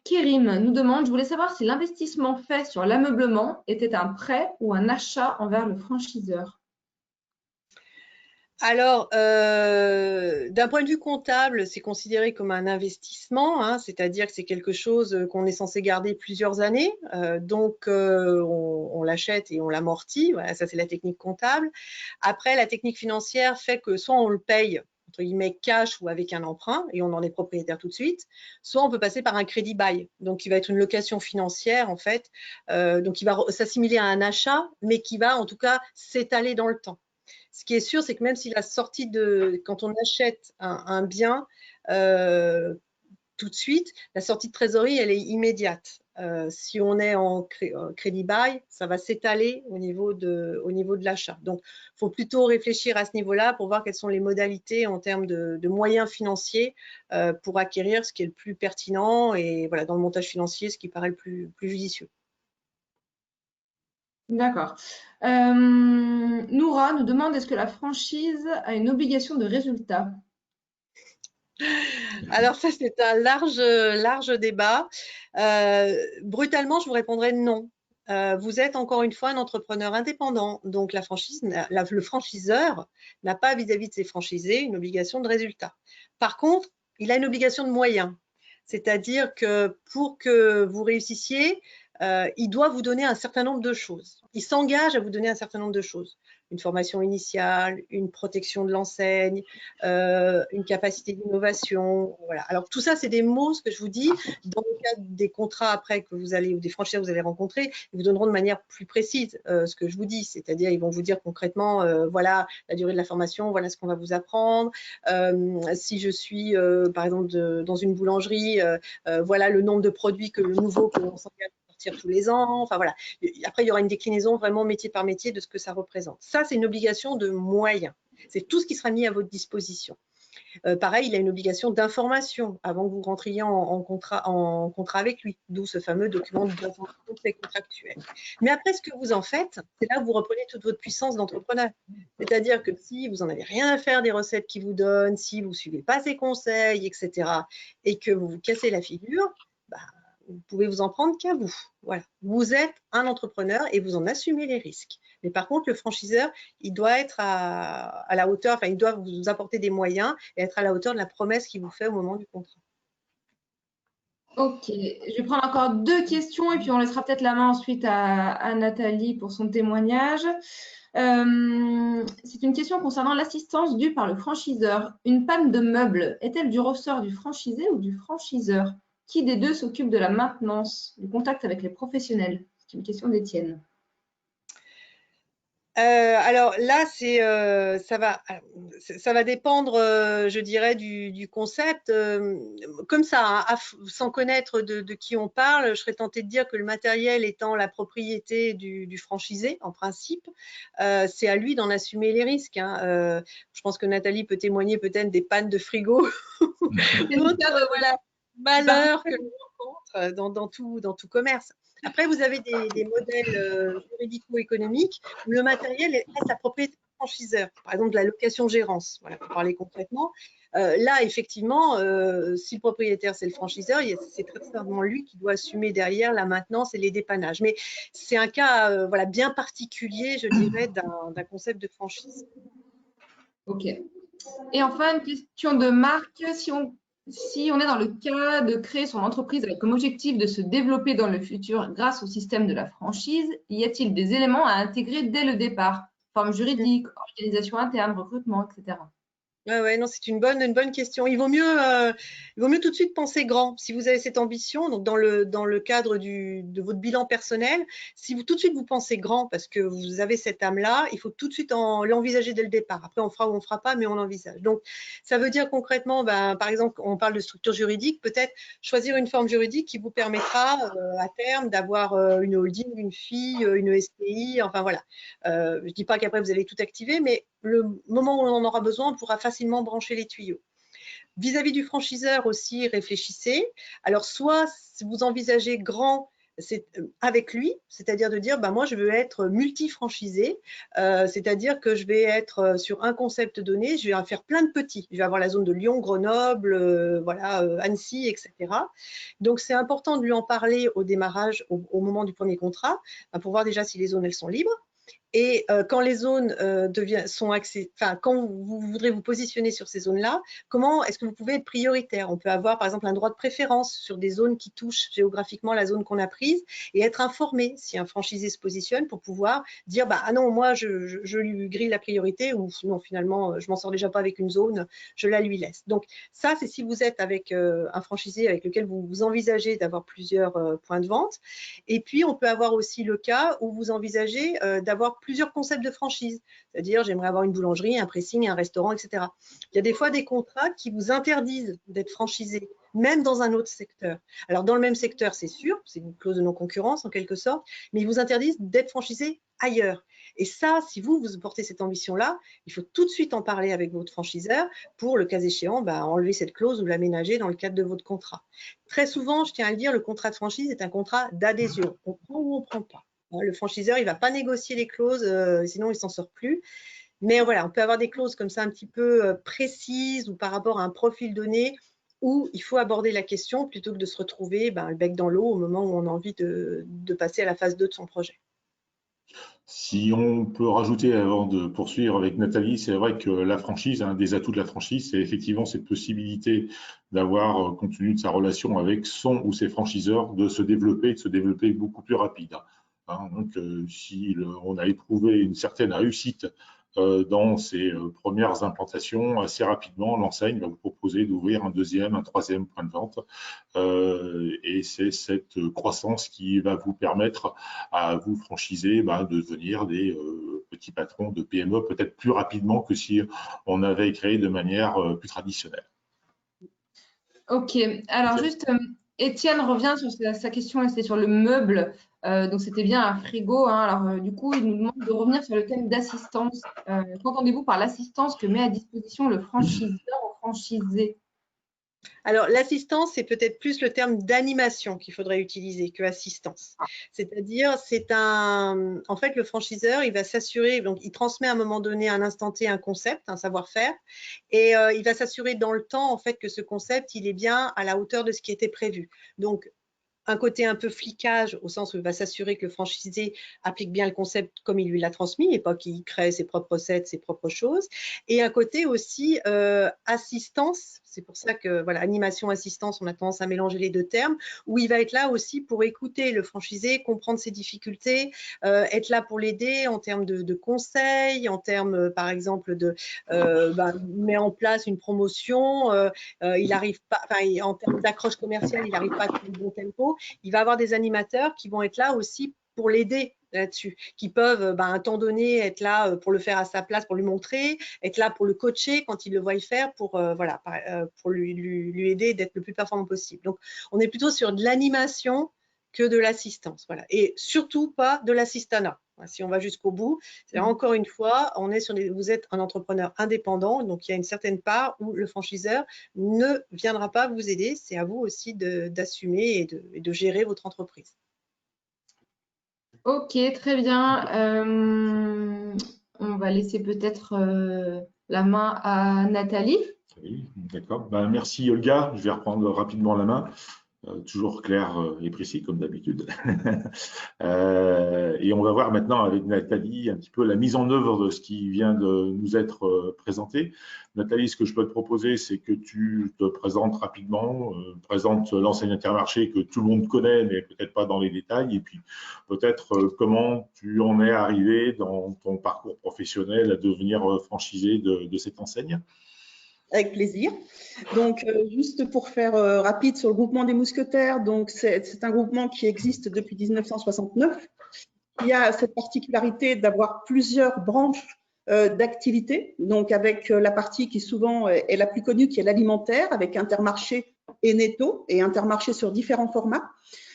Kérim nous demande, je voulais savoir si l'investissement fait sur l'ameublement était un prêt ou un achat envers le franchiseur. Alors, d'un point de vue comptable, c'est considéré comme un investissement, hein, c'est-à-dire que c'est quelque chose qu'on est censé garder plusieurs années, donc on l'achète et on l'amortit, voilà, ça c'est la technique comptable. Après, la technique financière fait que soit on le paye entre guillemets cash ou avec un emprunt et on en est propriétaire tout de suite, soit on peut passer par un crédit bail, donc qui va être une location financière en fait, donc qui va s'assimiler à un achat, mais qui va en tout cas s'étaler dans le temps. Ce qui est sûr, c'est que même si la sortie quand on achète un bien tout de suite, la sortie de trésorerie, elle est immédiate. Si on est en crédit bail, ça va s'étaler au niveau de l'achat. Donc, il faut plutôt réfléchir à ce niveau-là pour voir quelles sont les modalités en termes de moyens financiers pour acquérir ce qui est le plus pertinent et voilà, dans le montage financier, ce qui paraît le plus judicieux. D'accord. Noura nous demande, est-ce que la franchise a une obligation de résultat? Alors ça, c'est un large débat. Brutalement, je vous répondrai non. Vous êtes encore une fois un entrepreneur indépendant, donc le franchiseur n'a pas vis-à-vis de ses franchisés une obligation de résultat. Par contre, il a une obligation de moyens, c'est-à-dire que pour que vous réussissiez, il doit vous donner un certain nombre de choses. Il s'engage à vous donner un certain nombre de choses. Une formation initiale, une protection de l'enseigne, une capacité d'innovation. Voilà. Alors tout ça, c'est des mots, ce que je vous dis, dans le cadre des contrats après que vous allez, ou des franchiseurs que vous allez rencontrer, ils vous donneront de manière plus précise ce que je vous dis. C'est-à-dire, ils vont vous dire concrètement, voilà la durée de la formation, voilà ce qu'on va vous apprendre. Si je suis, par exemple, dans une boulangerie, voilà le nombre de produits que l'on s'engage tous les ans. Enfin voilà. Après, il y aura une déclinaison vraiment métier par métier de ce que ça représente. Ça, c'est une obligation de moyens. C'est tout ce qui sera mis à votre disposition. Pareil, il a une obligation d'information avant que vous rentriez en contrat avec lui, d'où ce fameux document d'information contractuelle. Mais après, ce que vous en faites, c'est là où vous reprenez toute votre puissance d'entrepreneur. C'est-à-dire que si vous n'en avez rien à faire des recettes qu'il vous donne, si vous ne suivez pas ses conseils, etc., et que vous vous cassez la figure, bah, vous pouvez vous en prendre qu'à vous. Voilà. Vous êtes un entrepreneur et vous en assumez les risques. Mais par contre, le franchiseur, il doit être à la hauteur, enfin, il doit vous apporter des moyens et être à la hauteur de la promesse qu'il vous fait au moment du contrat. Ok, je vais prendre encore 2 questions et puis on laissera peut-être la main ensuite à Nathalie pour son témoignage. C'est une question concernant l'assistance due par le franchiseur. Une panne de meubles est-elle du ressort du franchisé ou du franchiseur? Qui des deux s'occupe de la maintenance, du contact avec les professionnels? C'est une question d'Étienne. Alors là, ça va dépendre, je dirais, du concept. Comme ça, hein, sans connaître de qui on parle, je serais tentée de dire que le matériel étant la propriété du franchisé, en principe, c'est à lui d'en assumer les risques. Hein. Je pense que Nathalie peut témoigner peut-être des pannes de frigo, d'autres voilà, malheurs que l'on rencontre dans tout commerce. Après, vous avez des modèles juridico-économiques où le matériel reste la propriété du franchiseur. Par exemple, la location-gérance, voilà, pour parler concrètement. Là, effectivement, si le propriétaire, c'est le franchiseur, c'est très certainement lui qui doit assumer derrière la maintenance et les dépannages. Mais c'est un cas voilà, bien particulier, je dirais, d'un concept de franchise. Ok. Et enfin, une question de Marc. Si on est dans le cas de créer son entreprise avec comme objectif de se développer dans le futur grâce au système de la franchise, y a-t-il des éléments à intégrer dès le départ? Forme juridique, organisation interne, recrutement, etc. Ouais, non, c'est une bonne question. Il vaut mieux tout de suite penser grand. Si vous avez cette ambition, donc dans le cadre de votre bilan personnel, si tout de suite vous pensez grand parce que vous avez cette âme-là, il faut tout de suite l'envisager dès le départ. Après, on fera ou on fera pas, mais on l'envisage. Donc, ça veut dire concrètement, par exemple, on parle de structure juridique, peut-être choisir une forme juridique qui vous permettra à terme d'avoir une holding, une FI, une SPI, enfin voilà. Je dis pas qu'après vous allez tout activer, mais le moment où on en aura besoin, on pourra facilement brancher les tuyaux. Vis-à-vis du franchiseur aussi, réfléchissez. Alors, soit vous envisagez grand avec lui, c'est-à-dire de dire, moi, je veux être multi-franchisé, c'est-à-dire que je vais être sur un concept donné, je vais en faire plein de petits. Je vais avoir la zone de Lyon, Grenoble, voilà, Annecy, etc. Donc, c'est important de lui en parler au démarrage, au moment du premier contrat, pour voir déjà si les zones, elles sont libres. Et quand les zones quand vous voudrez vous positionner sur ces zones-là, comment est-ce que vous pouvez être prioritaire? On peut avoir par exemple un droit de préférence sur des zones qui touchent géographiquement la zone qu'on a prise et être informé si un franchisé se positionne pour pouvoir dire ah non, moi je lui grille la priorité ou sinon finalement je m'en sors déjà pas avec une zone, je la lui laisse. Donc ça, c'est si vous êtes avec un franchisé avec lequel vous envisagez d'avoir plusieurs points de vente. Et puis on peut avoir aussi le cas où vous envisagez d'avoir plusieurs concepts de franchise, c'est-à-dire j'aimerais avoir une boulangerie, un pressing, un restaurant, etc. Il y a des fois des contrats qui vous interdisent d'être franchisé, même dans un autre secteur. Alors dans le même secteur, c'est sûr, c'est une clause de non-concurrence en quelque sorte, mais ils vous interdisent d'être franchisé ailleurs. Et ça, si vous portez cette ambition-là, il faut tout de suite en parler avec votre franchiseur pour, le cas échéant, enlever cette clause ou l'aménager dans le cadre de votre contrat. Très souvent, je tiens à le dire, le contrat de franchise est un contrat d'adhésion. On prend ou on ne prend pas. Le franchiseur, il ne va pas négocier les clauses, sinon il ne s'en sort plus. Mais voilà, on peut avoir des clauses comme ça un petit peu précises ou par rapport à un profil donné où il faut aborder la question plutôt que de se retrouver le bec dans l'eau au moment où on a envie de passer à la phase 2 de son projet. Si on peut rajouter avant de poursuivre avec Nathalie, c'est vrai que la franchise, un des atouts de la franchise, c'est effectivement cette possibilité d'avoir, compte tenu de sa relation avec son ou ses franchiseurs, de se développer beaucoup plus rapide. Donc, si on a éprouvé une certaine réussite dans ses premières implantations, assez rapidement, l'enseigne va vous proposer d'ouvrir un deuxième, un troisième point de vente. Et c'est cette croissance qui va vous permettre à vous franchisés de devenir des petits patrons de PME peut-être plus rapidement que si on avait créé de manière plus traditionnelle. Ok, alors juste, Étienne revient sur sa question, c'était sur le meuble. Donc c'était bien un frigo. Alors du coup, il nous demande de revenir sur le thème d'assistance. Qu'entendez-vous par l'assistance que met à disposition le franchiseur ou franchisé? Alors, l'assistance, c'est peut-être plus le terme d'animation qu'il faudrait utiliser que assistance. C'est-à-dire, en fait, le franchiseur, il va s'assurer, donc il transmet à un moment donné, à un instant T, un concept, un savoir-faire, et il va s'assurer dans le temps, en fait, que ce concept, il est bien à la hauteur de ce qui était prévu. Donc, un côté un peu flicage, au sens où il va s'assurer que le franchisé applique bien le concept comme il lui l'a transmis et pas qu'il crée ses propres recettes, ses propres choses. Et un côté aussi assistance, c'est pour ça que, voilà, animation, assistance, on a tendance à mélanger les deux termes, où il va être là aussi pour écouter le franchisé, comprendre ses difficultés, être là pour l'aider en termes de conseils, en termes, par exemple, met en place une promotion, il n'arrive pas, en termes d'accroche commerciale, il n'arrive pas à trouver le bon tempo. Il va avoir des animateurs qui vont être là aussi pour l'aider là-dessus, qui peuvent à un temps donné être là pour le faire à sa place, pour lui montrer, être là pour le coacher quand il le voit le faire, pour lui aider d'être le plus performant possible. Donc, on est plutôt sur de l'animation que de l'assistance. Voilà. Et surtout pas de l'assistanat. Si on va jusqu'au bout, c'est encore une fois, vous êtes un entrepreneur indépendant, donc il y a une certaine part où le franchiseur ne viendra pas vous aider. C'est à vous aussi d'assumer et de gérer votre entreprise. Ok, très bien. On va laisser peut-être la main à Nathalie. Oui, d'accord. Merci Olga. Je vais reprendre rapidement la main. Toujours clair et précis comme d'habitude. Et on va voir maintenant avec Nathalie un petit peu la mise en œuvre de ce qui vient de nous être présenté. Nathalie, ce que je peux te proposer, c'est que tu te présentes rapidement, présente l'enseigne Intermarché que tout le monde connaît, mais peut-être pas dans les détails, et puis peut-être comment tu en es arrivé dans ton parcours professionnel à devenir franchisé de cette enseigne. Avec plaisir. Donc, juste pour faire rapide sur le groupement des mousquetaires, donc c'est un groupement qui existe depuis 1969. Il y a cette particularité d'avoir plusieurs branches d'activité, donc avec la partie qui souvent est la plus connue, qui est l'alimentaire, avec Intermarché et Netto, et Intermarché sur différents formats.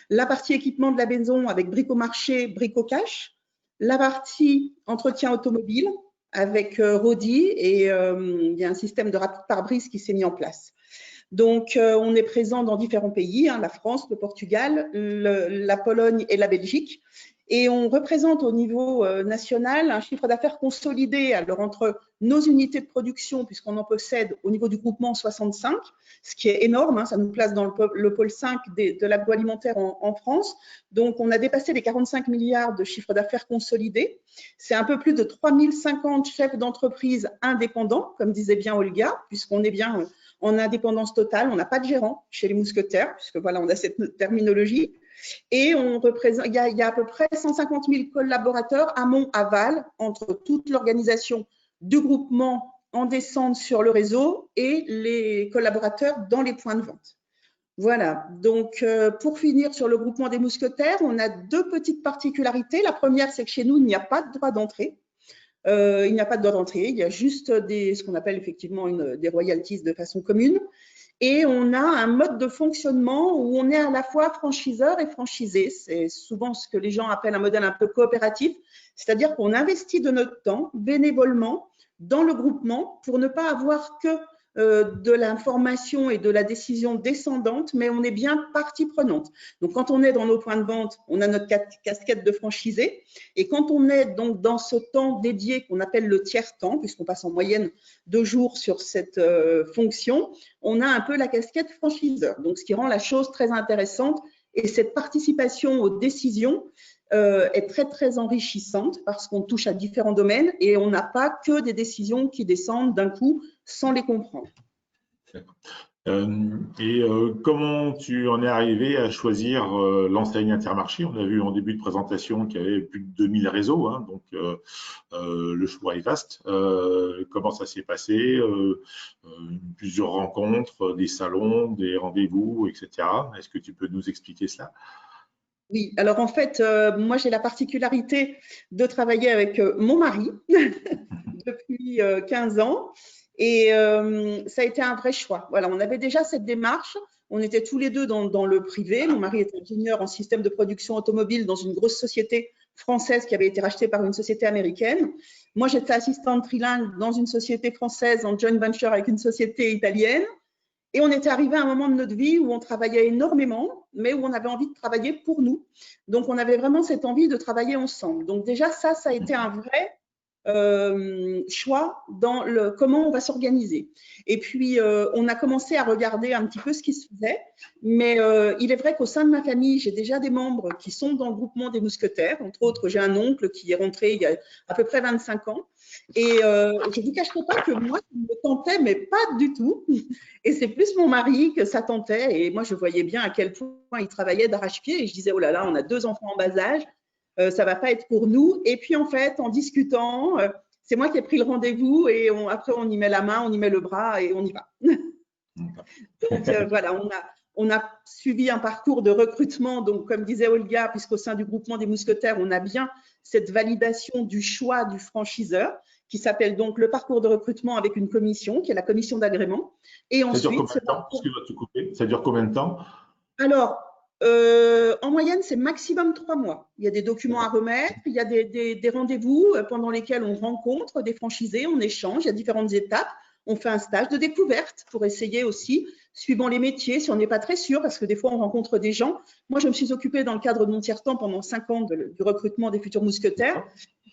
La partie équipement de la maison avec Bricomarché, Bricocash. La partie entretien automobile avec Rodi, et il y a un système de rapide pare-brise qui s'est mis en place. Donc, on est présent dans différents pays, hein, la France, le Portugal, la Pologne et la Belgique. Et on représente au niveau national un chiffre d'affaires consolidé, alors entre nos unités de production, puisqu'on en possède au niveau du groupement 65, ce qui est énorme, hein, ça nous place dans le pôle 5 de l'agroalimentaire en France. Donc, on a dépassé les 45 milliards de chiffre d'affaires consolidé. C'est un peu plus de 3050 chefs d'entreprise indépendants, comme disait bien Olga, puisqu'on est bien en indépendance totale. On n'a pas de gérant chez les mousquetaires, puisque voilà, on a cette terminologie. Et on représente, il y a à peu près 150 000 collaborateurs amont-aval entre toute l'organisation du groupement en descente sur le réseau et les collaborateurs dans les points de vente. Voilà, donc pour finir sur le groupement des mousquetaires, on a deux petites particularités. La première, c'est que chez nous, il n'y a pas de droit d'entrée. Il n'y a pas de droit d'entrée, il y a juste ce qu'on appelle effectivement des royalties de façon commune. Et on a un mode de fonctionnement où on est à la fois franchiseur et franchisé. C'est souvent ce que les gens appellent un modèle un peu coopératif, c'est-à-dire qu'on investit de notre temps bénévolement dans le groupement pour ne pas avoir que de l'information et de la décision descendante, mais on est bien partie prenante. Donc, quand on est dans nos points de vente, on a notre casquette de franchisé. Et quand on est donc dans ce temps dédié qu'on appelle le tiers-temps, puisqu'on passe en moyenne 2 jours sur cette fonction, on a un peu la casquette franchiseur. Donc, ce qui rend la chose très intéressante. Et cette participation aux décisions est très, très enrichissante parce qu'on touche à différents domaines et on n'a pas que des décisions qui descendent d'un coup sans les comprendre. Comment tu en es arrivé à choisir l'enseigne Intermarché? On a vu en début de présentation qu'il y avait plus de 2000 réseaux, hein, donc le choix est vaste. Comment ça s'est passé? Plusieurs rencontres, des salons, des rendez-vous, etc. Est-ce que tu peux nous expliquer cela? Oui, alors en fait, moi j'ai la particularité de travailler avec mon mari depuis 15 ans. Et ça a été un vrai choix. Voilà, on avait déjà cette démarche. On était tous les deux dans le privé. Mon mari est ingénieur en système de production automobile dans une grosse société française qui avait été rachetée par une société américaine. Moi, j'étais assistante trilingue dans une société française en joint venture avec une société italienne. Et on était arrivé à un moment de notre vie où on travaillait énormément, mais où on avait envie de travailler pour nous. Donc, on avait vraiment cette envie de travailler ensemble. Donc, déjà, ça a été un vrai choix dans comment on va s'organiser. Et puis, on a commencé à regarder un petit peu ce qui se faisait, mais il est vrai qu'au sein de ma famille, j'ai déjà des membres qui sont dans le groupement des mousquetaires. Entre autres, j'ai un oncle qui est rentré il y a à peu près 25 ans. Et je ne vous cacherai pas que moi, ça me tentait, mais pas du tout. Et c'est plus mon mari que ça tentait. Et moi, je voyais bien à quel point il travaillait d'arrache-pied. Et je disais, oh là là, on a 2 enfants en bas âge. Ça va pas être pour nous. Et puis, en fait, en discutant, c'est moi qui ai pris le rendez-vous et après, on y met la main, on y met le bras et on y va. Donc, voilà, on a suivi un parcours de recrutement. Donc, comme disait Olga, puisqu'au sein du groupement des mousquetaires, on a bien cette validation du choix du franchiseur qui s'appelle donc le parcours de recrutement avec une commission, qui est la commission d'agrément. Et ensuite, ça dure combien de temps? Excuse-moi de te couper. Ça dure combien de temps? Alors, en moyenne, c'est maximum 3 mois. Il y a des documents à remettre, il y a des rendez-vous pendant lesquels on rencontre des franchisés, on échange, il y a différentes étapes. On fait un stage de découverte pour essayer aussi, suivant les métiers, si on n'est pas très sûr, parce que des fois, on rencontre des gens. Moi, je me suis occupée dans le cadre de mon tiers-temps pendant 5 ans du recrutement des futurs mousquetaires.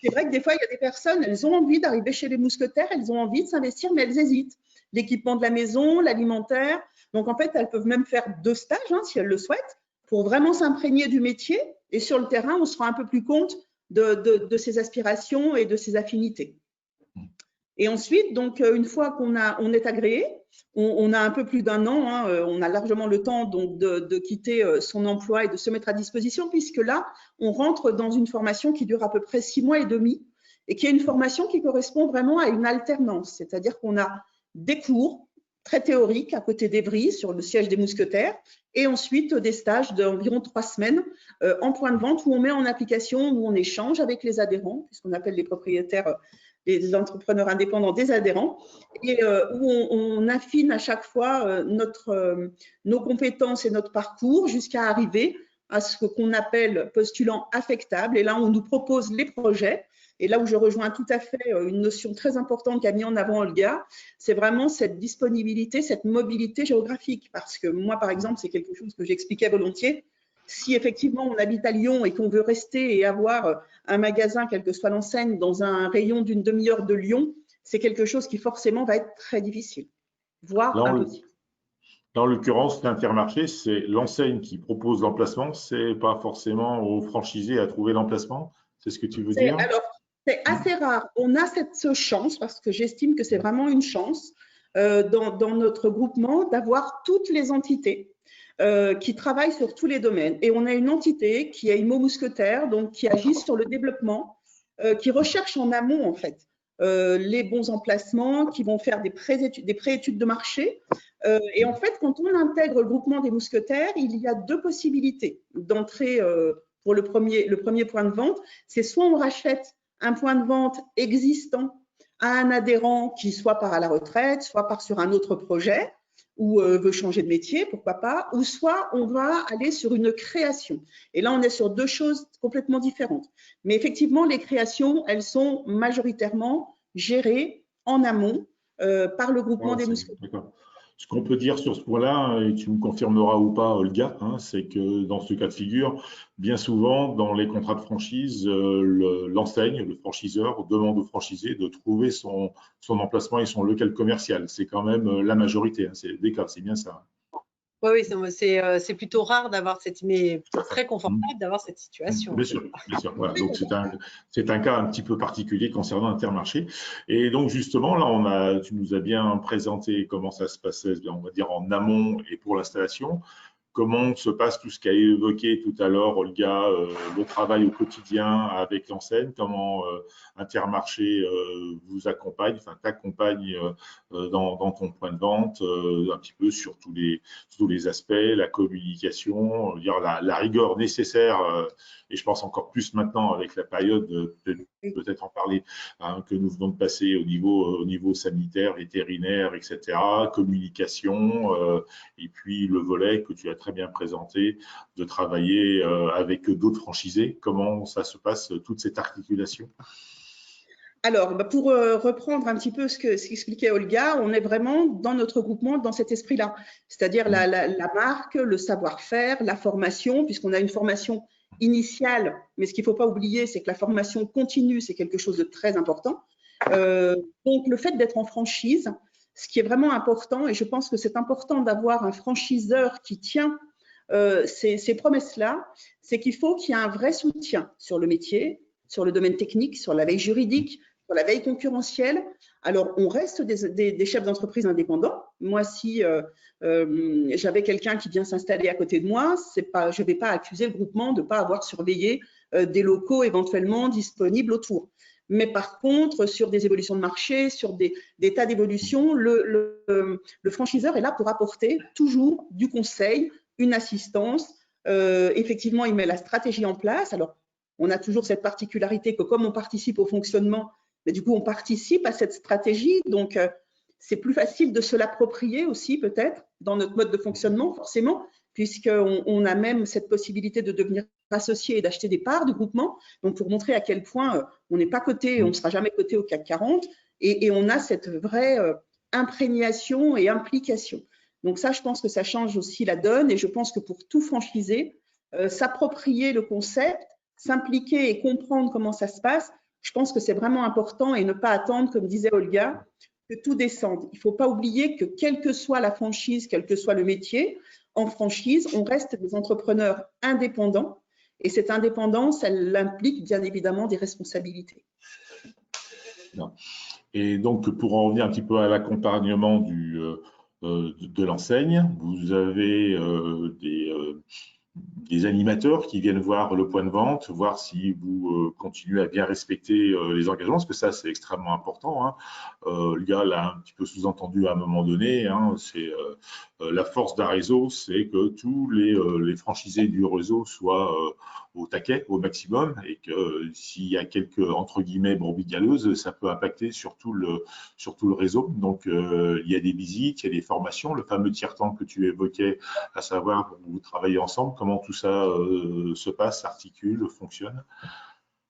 C'est vrai que des fois, il y a des personnes, elles ont envie d'arriver chez les mousquetaires, elles ont envie de s'investir, mais elles hésitent. L'équipement de la maison, l'alimentaire. Donc, en fait, elles peuvent même faire 2 stages, hein, si elles le souhaitent, pour vraiment s'imprégner du métier. Et sur le terrain, on se rend un peu plus compte de ses aspirations et de ses affinités. Et ensuite, donc, une fois qu'on est agréé, on a un peu plus d'1 an, hein, on a largement le temps donc, de quitter son emploi et de se mettre à disposition, puisque là, on rentre dans une formation qui dure à peu près 6 mois et demi et qui est une formation qui correspond vraiment à une alternance, c'est-à-dire qu'on a des cours très théoriques à côté d'Evry, sur le siège des Mousquetaires, et ensuite des stages d'environ 3 semaines en point de vente où on met en application, où on échange avec les adhérents, puisqu'on appelle les propriétaires, les entrepreneurs indépendants des adhérents, et où on affine à chaque fois nos compétences et notre parcours jusqu'à arriver à ce qu'on appelle postulant affectable. Et là, on nous propose les projets. Et là où je rejoins tout à fait une notion très importante qu'a mis en avant Olga, c'est vraiment cette disponibilité, cette mobilité géographique. Parce que moi, par exemple, c'est quelque chose que j'expliquais volontiers. Si effectivement on habite à Lyon et qu'on veut rester et avoir un magasin, quelle que soit l'enseigne, dans un rayon d'une demi-heure de Lyon, c'est quelque chose qui forcément va être très difficile, voire impossible. Là, en l'occurrence, l'Intermarché, c'est l'enseigne qui propose l'emplacement, c'est pas forcément aux franchisés à trouver l'emplacement. C'est ce que tu veux dire? Alors, c'est assez rare. On a cette chance, parce que j'estime que c'est vraiment une chance dans notre groupement, d'avoir toutes les entités qui travaillent sur tous les domaines. Et on a une entité qui est Immo Mousquetaires, donc qui agit sur le développement, qui recherche en amont, en fait, les bons emplacements, qui vont faire des pré-études de marché. Et en fait, quand on intègre le groupement des Mousquetaires, il y a 2 possibilités d'entrer pour le premier point de vente. C'est soit on rachète un point de vente existant à un adhérent qui soit part à la retraite, soit part sur un autre projet ou veut changer de métier, pourquoi pas, ou soit on va aller sur une création. Et là, on est sur 2 choses complètement différentes. Mais effectivement, les créations, elles sont majoritairement gérées en amont par le groupement des Mousquetaires. Ce qu'on peut dire sur ce point-là, et tu me confirmeras ou pas, Olga, c'est que dans ce cas de figure, bien souvent, dans les contrats de franchise, l'enseigne, le franchiseur demande au franchisé de trouver son emplacement et son local commercial. C'est quand même la majorité des cas, c'est bien ça. Oui, c'est plutôt rare d'avoir mais plutôt très confortable d'avoir cette situation. Bien sûr, bien sûr. Voilà. Donc c'est un cas un petit peu particulier concernant Intermarché. Et donc justement, là, tu nous as bien présenté comment ça se passait, on va dire en amont et pour l'installation. Comment se passe tout ce qu'a évoqué tout à l'heure, Olga, le travail au quotidien avec l'enseigne, comment Intermarché vous accompagne, enfin t'accompagne dans ton point de vente, un petit peu sur tous les aspects, la communication, dire la rigueur nécessaire, et je pense encore plus maintenant avec la période, peut-être en parler, hein, que nous venons de passer au niveau sanitaire, vétérinaire, etc., communication, et puis le volet que tu as très bien présenté, de travailler avec d'autres franchisés. Comment ça se passe, toute cette articulation? Alors, pour reprendre un petit peu ce qu'expliquait Olga, on est vraiment dans notre groupement, dans cet esprit-là, c'est-à-dire la marque, le savoir-faire, la formation, puisqu'on a une formation initiale, mais ce qu'il ne faut pas oublier, c'est que la formation continue, c'est quelque chose de très important. Donc, le fait d'être en franchise, ce qui est vraiment important, et je pense que c'est important d'avoir un franchiseur qui tient ces promesses-là, c'est qu'il faut qu'il y ait un vrai soutien sur le métier, sur le domaine technique, sur la veille juridique, sur la veille concurrentielle. Alors, on reste des chefs d'entreprise indépendants. Moi, si j'avais quelqu'un qui vient s'installer à côté de moi, je ne vais pas accuser le groupement de ne pas avoir surveillé des locaux éventuellement disponibles autour. Mais par contre, sur des évolutions de marché, sur des tas d'évolutions, le franchiseur est là pour apporter toujours du conseil, une assistance. Effectivement, il met la stratégie en place. Alors, on a toujours cette particularité que comme on participe au fonctionnement, mais du coup, on participe à cette stratégie. Donc, c'est plus facile de se l'approprier aussi, peut-être, dans notre mode de fonctionnement, forcément, puisqu'on a même cette possibilité de devenir associé et d'acheter des parts du groupement. Donc, pour montrer à quel point on n'est pas coté, on ne sera jamais coté au CAC 40, et on a cette vraie imprégnation et implication. Donc ça, je pense que ça change aussi la donne, et je pense que pour tout franchisé, s'approprier le concept, s'impliquer et comprendre comment ça se passe, je pense que c'est vraiment important, et ne pas attendre, comme disait Olga, que tout descende. Il ne faut pas oublier que quelle que soit la franchise, quel que soit le métier, en franchise, on reste des entrepreneurs indépendants, et cette indépendance, elle implique bien évidemment des responsabilités. Et donc, pour en revenir un petit peu à l'accompagnement de l'enseigne, vous avez des animateurs qui viennent voir le point de vente, voir si vous continuez à bien respecter les engagements, parce que ça, c'est extrêmement important. Hein. Le gars l'a un petit peu sous-entendu à un moment donné. Hein, c'est la force d'un réseau, c'est que tous les franchisés du réseau soient au taquet, au maximum, et que s'il y a quelques, entre guillemets, brebis galeuses, ça peut impacter sur tout le réseau. Donc, il y a des visites, il y a des formations, le fameux tiers-temps que tu évoquais, à savoir, vous travaillez ensemble, comment tout ça se passe, s'articule, fonctionne?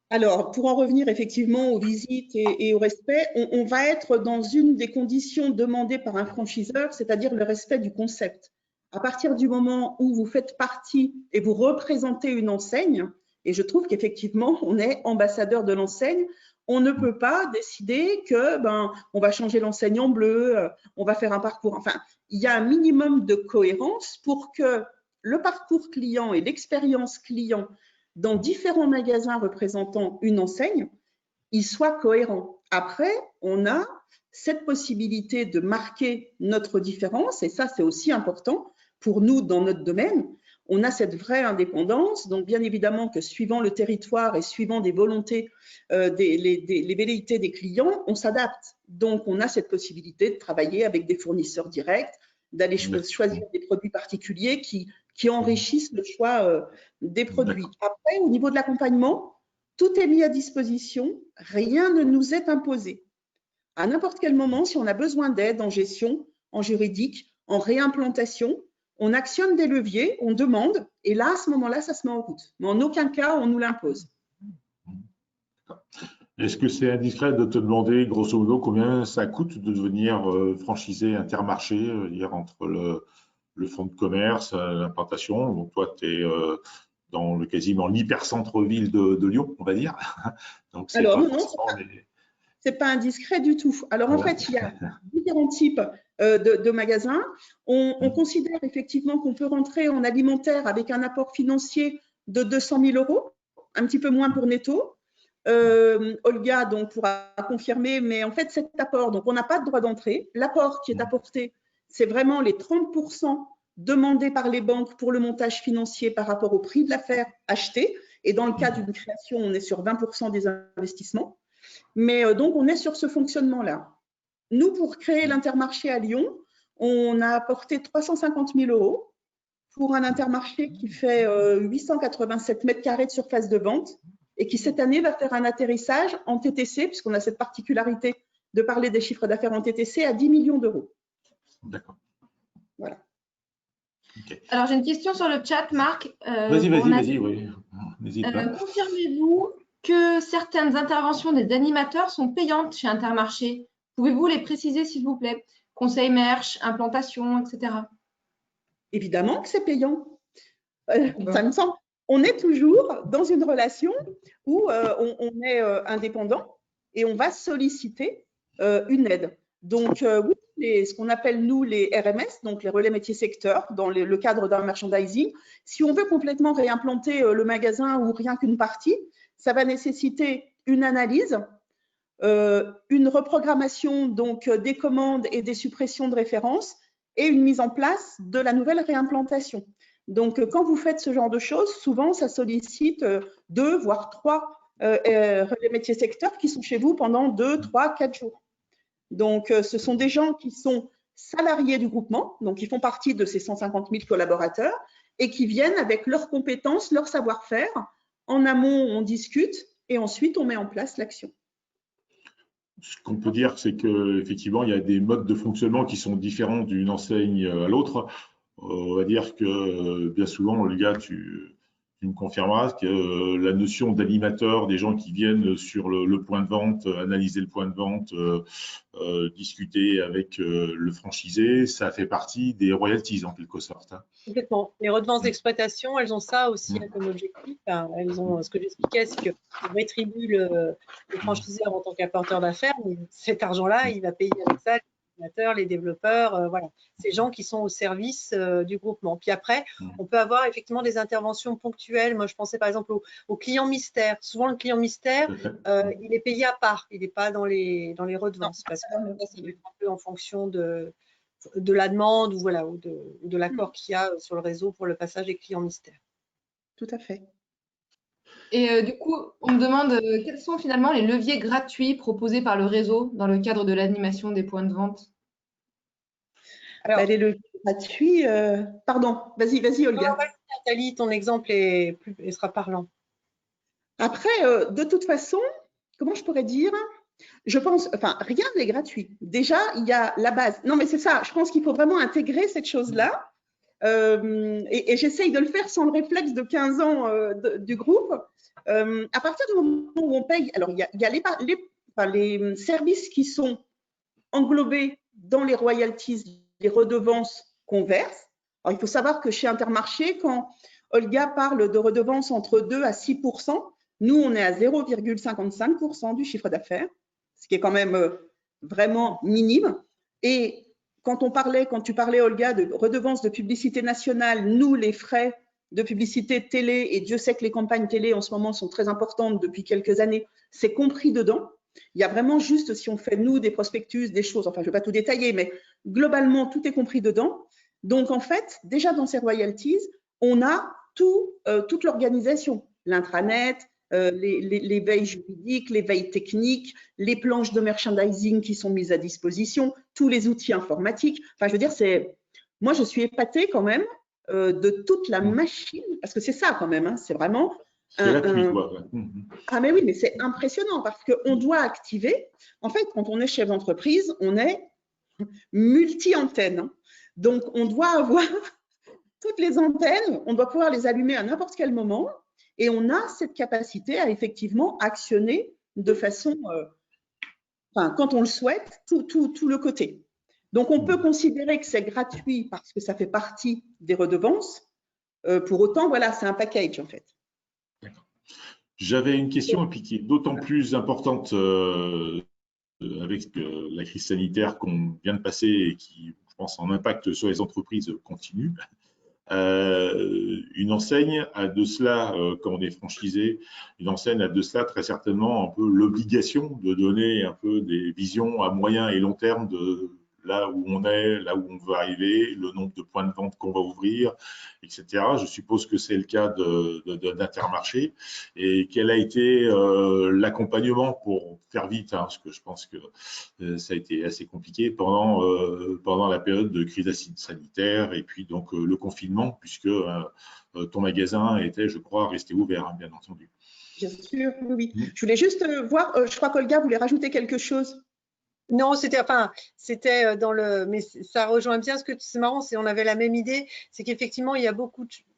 Alors, pour en revenir effectivement aux visites et au respect, on va être dans une des conditions demandées par un franchiseur, c'est-à-dire le respect du concept. À partir du moment où vous faites partie et vous représentez une enseigne, et je trouve qu'effectivement, on est ambassadeur de l'enseigne, on ne peut pas décider que on va changer l'enseigne en bleu, on va faire un parcours. Enfin, il y a un minimum de cohérence pour que le parcours client et l'expérience client dans différents magasins représentant une enseigne, ils soient cohérents. Après, on a cette possibilité de marquer notre différence, et ça, c'est aussi important pour nous dans notre domaine. On a cette vraie indépendance, donc bien évidemment que suivant le territoire et suivant des volontés, les velléités des clients, on s'adapte. Donc, on a cette possibilité de travailler avec des fournisseurs directs, d'aller choisir des produits particuliers qui enrichissent le choix des produits. Après, au niveau de l'accompagnement, tout est mis à disposition, rien ne nous est imposé. À n'importe quel moment, si on a besoin d'aide en gestion, en juridique, en réimplantation, on actionne des leviers, on demande, et là, à ce moment-là, ça se met en route. Mais en aucun cas, on nous l'impose. Est-ce que c'est indiscret de te demander, grosso modo, combien ça coûte de devenir franchisé Intermarché, entre le fonds de commerce, l'implantation? Donc, toi, tu es dans quasiment l'hypercentre-ville de Lyon, on va dire. Donc, c'est Alors, pas non, forcément c'est pas indiscret du tout. Alors, voilà. en fait, il y a différents types de magasins. On considère effectivement qu'on peut rentrer en alimentaire avec un apport financier de 200 000 €, un petit peu moins pour Netto. Olga donc pourra confirmer, mais en fait, cet apport, donc on n'a pas de droit d'entrée. L'apport qui est apporté, c'est vraiment les 30% demandés par les banques pour le montage financier par rapport au prix de l'affaire achetée. Et dans le cas d'une création, on est sur 20% des investissements. Mais donc, on est sur ce fonctionnement-là. Nous, pour créer l'Intermarché à Lyon, on a apporté 350 000 € pour un Intermarché qui fait 887 mètres carrés de surface de vente et qui, cette année, va faire un atterrissage en TTC, puisqu'on a cette particularité de parler des chiffres d'affaires en TTC, à 10 millions d'euros. D'accord. Voilà. Okay. Alors, j'ai une question sur le chat, Marc. Vas-y, oui. N'hésite pas. Confirmez-vous que certaines interventions des animateurs sont payantes chez Intermarché? Pouvez-vous les préciser, s'il vous plaît? Conseil merch, implantation, etc. Évidemment que c'est payant. Ça me semble. On est toujours dans une relation où on est indépendant et on va solliciter une aide. Donc, oui, ce qu'on appelle, nous, les RMS, donc les relais métiers secteurs, dans le cadre d'un merchandising, si on veut complètement réimplanter le magasin ou rien qu'une partie, ça va nécessiter une analyse, une reprogrammation donc des commandes et des suppressions de références et une mise en place de la nouvelle réimplantation. Donc, quand vous faites ce genre de choses, souvent, ça sollicite 2, voire 3 relais métiers secteurs qui sont chez vous pendant 2, 3, 4 jours. Donc, ce sont des gens qui sont salariés du groupement, donc ils font partie de ces 150 000 collaborateurs et qui viennent avec leurs compétences, leur savoir-faire. En amont, on discute et ensuite, on met en place l'action. Ce qu'on peut dire, c'est qu'effectivement, il y a des modes de fonctionnement qui sont différents d'une enseigne à l'autre. On va dire que bien souvent, le gars, tu me confirmeras que la notion d'animateur, des gens qui viennent sur le point de vente, analyser le point de vente, discuter avec le franchisé, ça fait partie des royalties en quelque sorte. Complètement. Les redevances d'exploitation, elles ont ça aussi comme objectif. Enfin, elles ont ce que j'expliquais, c'est qu'elles rétribuent le franchiseur en tant qu'apporteur d'affaires, mais cet argent-là, il va payer avec ça les développeurs, voilà, ces gens qui sont au service du groupement. Puis après, on peut avoir effectivement des interventions ponctuelles. Moi, je pensais par exemple au client mystère. Souvent, le client mystère, il est payé à part, il n'est pas dans les redevances, parce que ça va être un peu en fonction de la demande ou, voilà, ou de l'accord qu'il y a sur le réseau pour le passage des clients mystères. tout à fait. Et du coup, on me demande quels sont finalement les leviers gratuits proposés par le réseau dans le cadre de l'animation des points de vente? Alors, les leviers gratuits, pardon, vas-y Olga. Nathalie, ton exemple sera parlant. Après, de toute façon, comment je pourrais dire? Je pense, enfin, rien n'est gratuit. Déjà, il y a la base. Non, mais c'est ça, je pense qu'il faut vraiment intégrer cette chose-là. Et j'essaye de le faire sans le réflexe de 15 ans du groupe. À partir du moment où on paye, alors il y a les services qui sont englobés dans les royalties, les redevances qu'on verse. Alors, il faut savoir que chez Intermarché, quand Olga parle de redevances entre 2 à 6%, nous, on est à 0,55% du chiffre d'affaires, ce qui est quand même vraiment minime. Et quand tu parlais, Olga, de redevances de publicité nationale, nous, les frais de publicité télé, et Dieu sait que les campagnes télé en ce moment sont très importantes depuis quelques années, c'est compris dedans. Il y a vraiment juste, si on fait, nous, des prospectus, des choses, enfin, je ne vais pas tout détailler, mais globalement, tout est compris dedans. Donc, en fait, déjà dans ces royalties, on a toute l'organisation, l'intranet, les veilles juridiques, les veilles techniques, les planches de merchandising qui sont mises à disposition, tous les outils informatiques. Enfin, je veux dire, moi, je suis épatée quand même de toute la machine, parce que c'est ça quand même, hein, c'est vraiment… Ah mais oui, mais c'est impressionnant parce qu'on doit activer, en fait, quand on est chef d'entreprise, on est multi-antenne. Hein. Donc, on doit avoir toutes les antennes, on doit pouvoir les allumer à n'importe quel moment et on a cette capacité à effectivement actionner de façon, enfin, quand on le souhaite, tout le côté. Donc, on peut considérer que c'est gratuit parce que ça fait partie des redevances. Pour autant, voilà, c'est un package en fait. J'avais une question et puis qui est d'autant plus importante avec la crise sanitaire qu'on vient de passer et qui, je pense, en impact sur les entreprises continue. Une enseigne a de cela, quand on est franchisé, une enseigne a de cela très certainement un peu l'obligation de donner un peu des visions à moyen et long terme de là où on est, là où on veut arriver, le nombre de points de vente qu'on va ouvrir, etc. Je suppose que c'est le cas d'Intermarché. Et quel a été l'accompagnement pour faire vite, hein, parce que je pense que ça a été assez compliqué pendant la période de crise sanitaire et puis donc le confinement, puisque ton magasin était, je crois, resté ouvert, hein, bien entendu. Bien sûr, oui. Je voulais juste voir, je crois qu'Olga voulait rajouter quelque chose. Non, c'était dans le, mais ça rejoint bien ce que c'est marrant, c'est on avait la même idée, c'est qu'effectivement il y a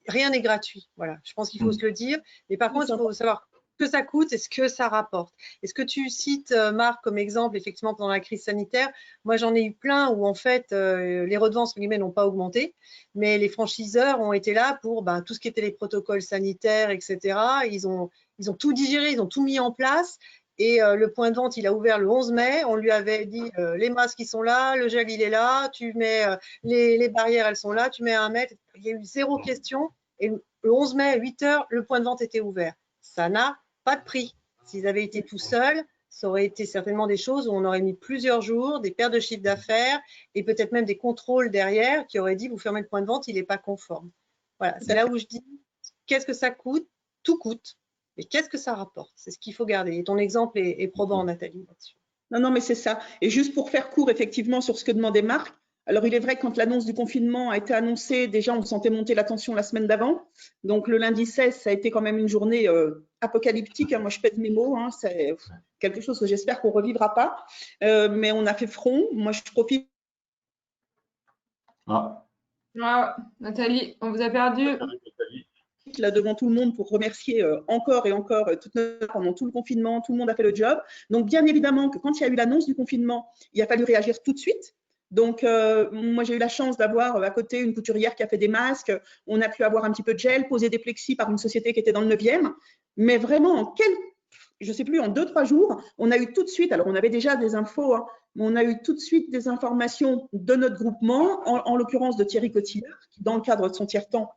rien n'est gratuit, voilà. Je pense qu'il faut se le dire. Mais par contre, il faut savoir ce que ça coûte et ce que ça rapporte. Et ce que tu cites, Marc, comme exemple, effectivement pendant la crise sanitaire, moi j'en ai eu plein où en fait les redevances entre guillemets n'ont pas augmenté, mais les franchiseurs ont été là pour tout ce qui était les protocoles sanitaires, etc. Ils ont tout digéré, ils ont tout mis en place. Et le point de vente, il a ouvert le 11 mai. On lui avait dit les masques, ils sont là, le gel, il est là, tu mets les barrières, elles sont là, tu mets 1 mètre. Il y a eu 0 question. Et le 11 mai, à 8 heures, le point de vente était ouvert. Ça n'a pas de prix. S'ils avaient été tout seuls, ça aurait été certainement des choses où on aurait mis plusieurs jours, des pertes de chiffre d'affaires et peut-être même des contrôles derrière qui auraient dit vous fermez le point de vente, il n'est pas conforme. Voilà, c'est là où je dis qu'est-ce que ça coûte? Tout coûte. Mais qu'est-ce que ça rapporte? C'est ce qu'il faut garder. Et ton exemple est probant, Nathalie, là-dessus. Non, mais c'est ça. Et juste pour faire court, effectivement, sur ce que demandait Marc, alors il est vrai que quand l'annonce du confinement a été annoncée, déjà on sentait monter la tension la semaine d'avant. Donc le lundi 16, ça a été quand même une journée apocalyptique. Moi, je pèse mes mots. Hein. C'est quelque chose que j'espère qu'on ne revivra pas. Mais on a fait front. Moi, je profite. Nathalie, on vous a perdu. Là devant tout le monde pour remercier encore et encore pendant tout le confinement, tout le monde a fait le job. Donc bien évidemment que quand il y a eu l'annonce du confinement, il a fallu réagir tout de suite. Donc moi j'ai eu la chance d'avoir à côté une couturière qui a fait des masques, on a pu avoir un petit peu de gel, poser des plexis par une société qui était dans le 9e, mais vraiment je sais plus, en 2-3 jours, on a eu tout de suite, alors on avait déjà des infos, hein, mais on a eu tout de suite des informations de notre groupement, en l'occurrence de Thierry Cotillard, qui dans le cadre de son tiers-temps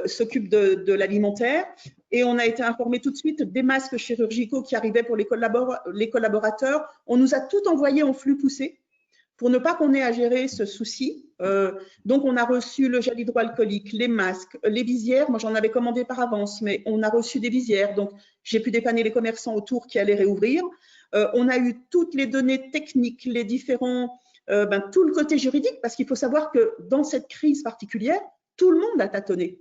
s'occupe de l'alimentaire, et on a été informé tout de suite des masques chirurgicaux qui arrivaient pour les collaborateurs. On nous a tout envoyé en flux poussé pour ne pas qu'on ait à gérer ce souci. Donc, on a reçu le gel hydroalcoolique, les masques, les visières. Moi, j'en avais commandé par avance, mais on a reçu des visières. Donc, j'ai pu dépanner les commerçants autour qui allaient réouvrir. On a eu toutes les données techniques, les différents, tout le côté juridique, parce qu'il faut savoir que dans cette crise particulière, tout le monde a tâtonné.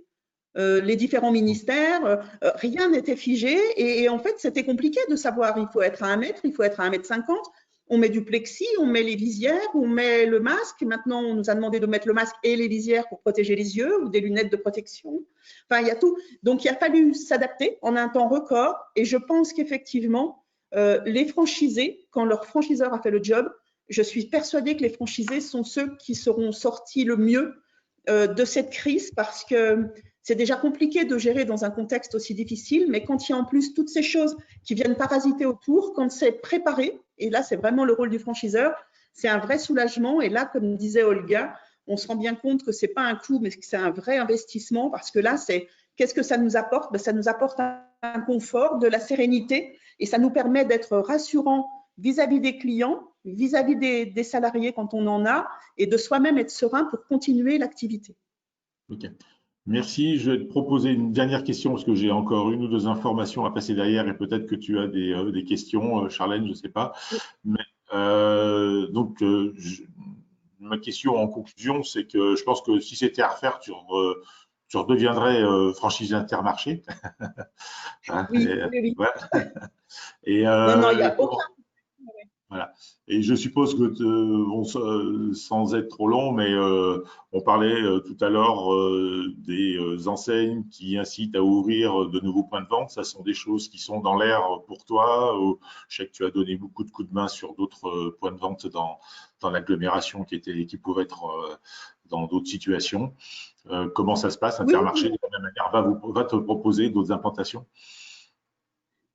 Les différents ministères, rien n'était figé. Et en fait, c'était compliqué de savoir. Il faut être à 1 mètre, il faut être à 1,50 m. On met du plexi, on met les visières, on met le masque. Maintenant, on nous a demandé de mettre le masque et les visières pour protéger les yeux ou des lunettes de protection. Enfin, il y a tout. Donc, il a fallu s'adapter en un temps record. Et je pense qu'effectivement, les franchisés, quand leur franchiseur a fait le job, je suis persuadée que les franchisés sont ceux qui seront sortis le mieux de cette crise parce que c'est déjà compliqué de gérer dans un contexte aussi difficile, mais quand il y a en plus toutes ces choses qui viennent parasiter autour, quand c'est préparé, et là c'est vraiment le rôle du franchiseur, c'est un vrai soulagement. Et là, comme disait Olga, on se rend bien compte que ce n'est pas un coût, mais que c'est un vrai investissement parce que là, qu'est-ce que ça nous apporte? Ça nous apporte un confort, de la sérénité et ça nous permet d'être rassurant vis-à-vis des clients, vis-à-vis des salariés quand on en a et de soi-même être serein pour continuer l'activité. Ok. Merci. Je vais te proposer une dernière question parce que j'ai encore 1 ou 2 informations à passer derrière et peut-être que tu as des questions, Charlène, je ne sais pas. Mais, ma question en conclusion, c'est que je pense que si c'était à refaire, tu redeviendrais franchisé Intermarché. Oui, oui. Ouais. Et, non, il n'y a aucun. Voilà. Et je suppose que, sans être trop long, mais on parlait tout à l'heure des enseignes qui incitent à ouvrir de nouveaux points de vente. Ça sont des choses qui sont dans l'air pour toi. Je sais que tu as donné beaucoup de coups de main sur d'autres points de vente dans l'agglomération qui pouvaient être dans d'autres situations. Comment ça se passe? Intermarché, de la même manière, va te proposer d'autres implantations?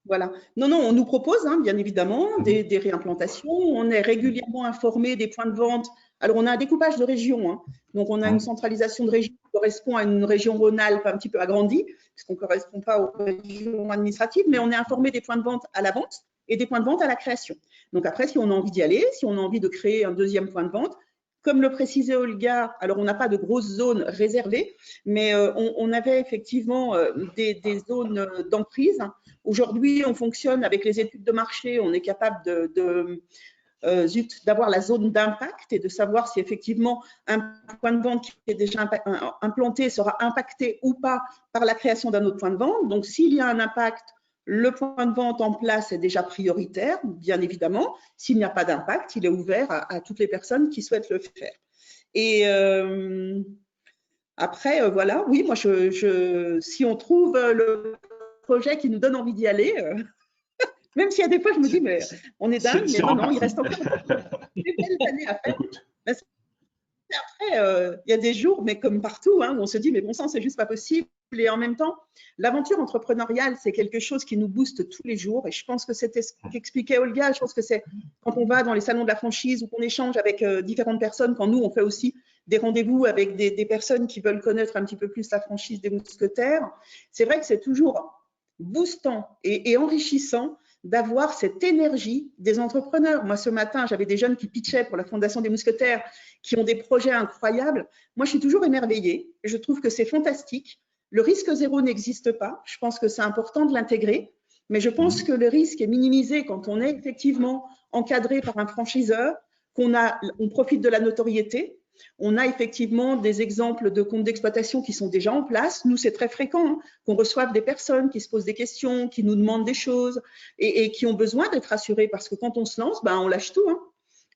Voilà. Non, on nous propose, bien évidemment, des réimplantations. On est régulièrement informé des points de vente. Alors, on a un découpage de régions. Donc, on a une centralisation de région qui correspond à une région Rhône-Alpes un petit peu agrandie, puisqu'on ne correspond pas aux régions administratives, mais on est informé des points de vente à la vente et des points de vente à la création. Donc, après, si on a envie d'y aller, si on a envie de créer un 2e point de vente, comme le précisait Olga, alors on n'a pas de grosses zones réservées, mais on avait effectivement des zones d'emprise. Aujourd'hui, on fonctionne avec les études de marché, on est capable d'avoir la zone d'impact et de savoir si effectivement un point de vente qui est déjà implanté sera impacté ou pas par la création d'un autre point de vente. Donc, s'il y a un impact, le point de vente en place est déjà prioritaire, bien évidemment. S'il n'y a pas d'impact, il est ouvert à toutes les personnes qui souhaitent le faire. Et après, voilà, oui, moi, si on trouve le projet qui nous donne envie d'y aller, même s'il y a des fois, je me dis, mais on est dingue, mais non, il reste encore des belles années à faire. Après, il y a des jours, mais comme partout, où on se dit, mais bon sang, c'est juste pas possible. Et en même temps, l'aventure entrepreneuriale, c'est quelque chose qui nous booste tous les jours. Et je pense que c'était ce qu'expliquait Olga. Je pense que c'est quand on va dans les salons de la franchise ou qu'on échange avec différentes personnes, quand nous, on fait aussi des rendez-vous avec des personnes qui veulent connaître un petit peu plus la franchise des Mousquetaires. C'est vrai que c'est toujours boostant et enrichissant d'avoir cette énergie des entrepreneurs. Moi, ce matin, j'avais des jeunes qui pitchaient pour la Fondation des Mousquetaires, qui ont des projets incroyables. Moi, je suis toujours émerveillée. Je trouve que c'est fantastique. Le risque zéro n'existe pas. Je pense que c'est important de l'intégrer. Mais je pense que le risque est minimisé quand on est effectivement encadré par un franchiseur, on profite de la notoriété. On a effectivement des exemples de comptes d'exploitation qui sont déjà en place. Nous, c'est très fréquent qu'on reçoive des personnes qui se posent des questions, qui nous demandent des choses et qui ont besoin d'être rassurées parce que quand on se lance, on lâche tout.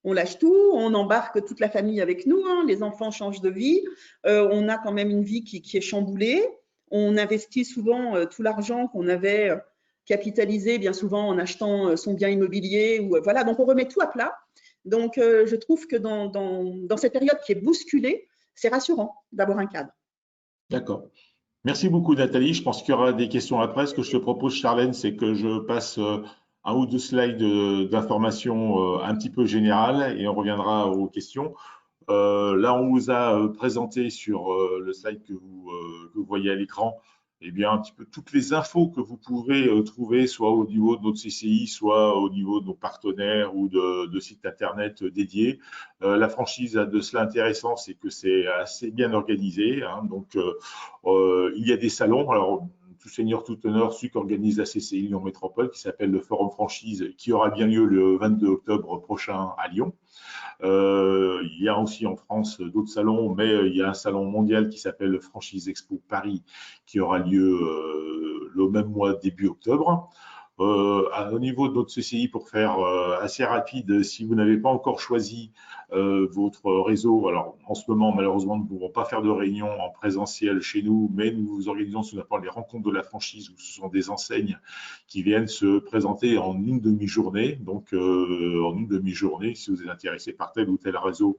On lâche tout, on embarque toute la famille avec nous, les enfants changent de vie, on a quand même une vie qui est chamboulée. On investit souvent tout l'argent qu'on avait capitalisé bien souvent en achetant son bien immobilier. Voilà, donc on remet tout à plat. Donc, je trouve que dans cette période qui est bousculée, c'est rassurant d'avoir un cadre. D'accord. Merci beaucoup, Nathalie. Je pense qu'il y aura des questions après. Ce que je te propose, Charlène, c'est que je passe 1 ou 2 slides d'informations un petit peu générales et on reviendra aux questions. Là, on vous a présenté sur le slide que vous voyez à l'écran eh bien, un petit peu toutes les infos que vous pourrez trouver, soit au niveau de notre CCI, soit au niveau de nos partenaires ou de sites Internet dédiés. La franchise a de cela intéressant, c'est que c'est assez bien organisé. Hein, donc, il y a des salons. Alors, tout seigneur, tout honneur, celui qui organise la CCI Lyon Métropole, qui s'appelle le Forum Franchise, qui aura bien lieu le 22 octobre prochain à Lyon. Il y a aussi en France d'autres salons, mais il y a un salon mondial qui s'appelle le Franchise Expo Paris, qui aura lieu le même mois, début octobre. Au niveau de notre CCI, pour faire assez rapide, si vous n'avez pas encore choisi votre réseau, alors en ce moment, malheureusement, nous ne pouvons pas faire de réunion en présentiel chez nous, mais nous organisons ce qu'on appelle les rencontres de la franchise, où ce sont des enseignes qui viennent se présenter en une demi-journée. Donc, en une demi-journée, si vous êtes intéressé par tel ou tel réseau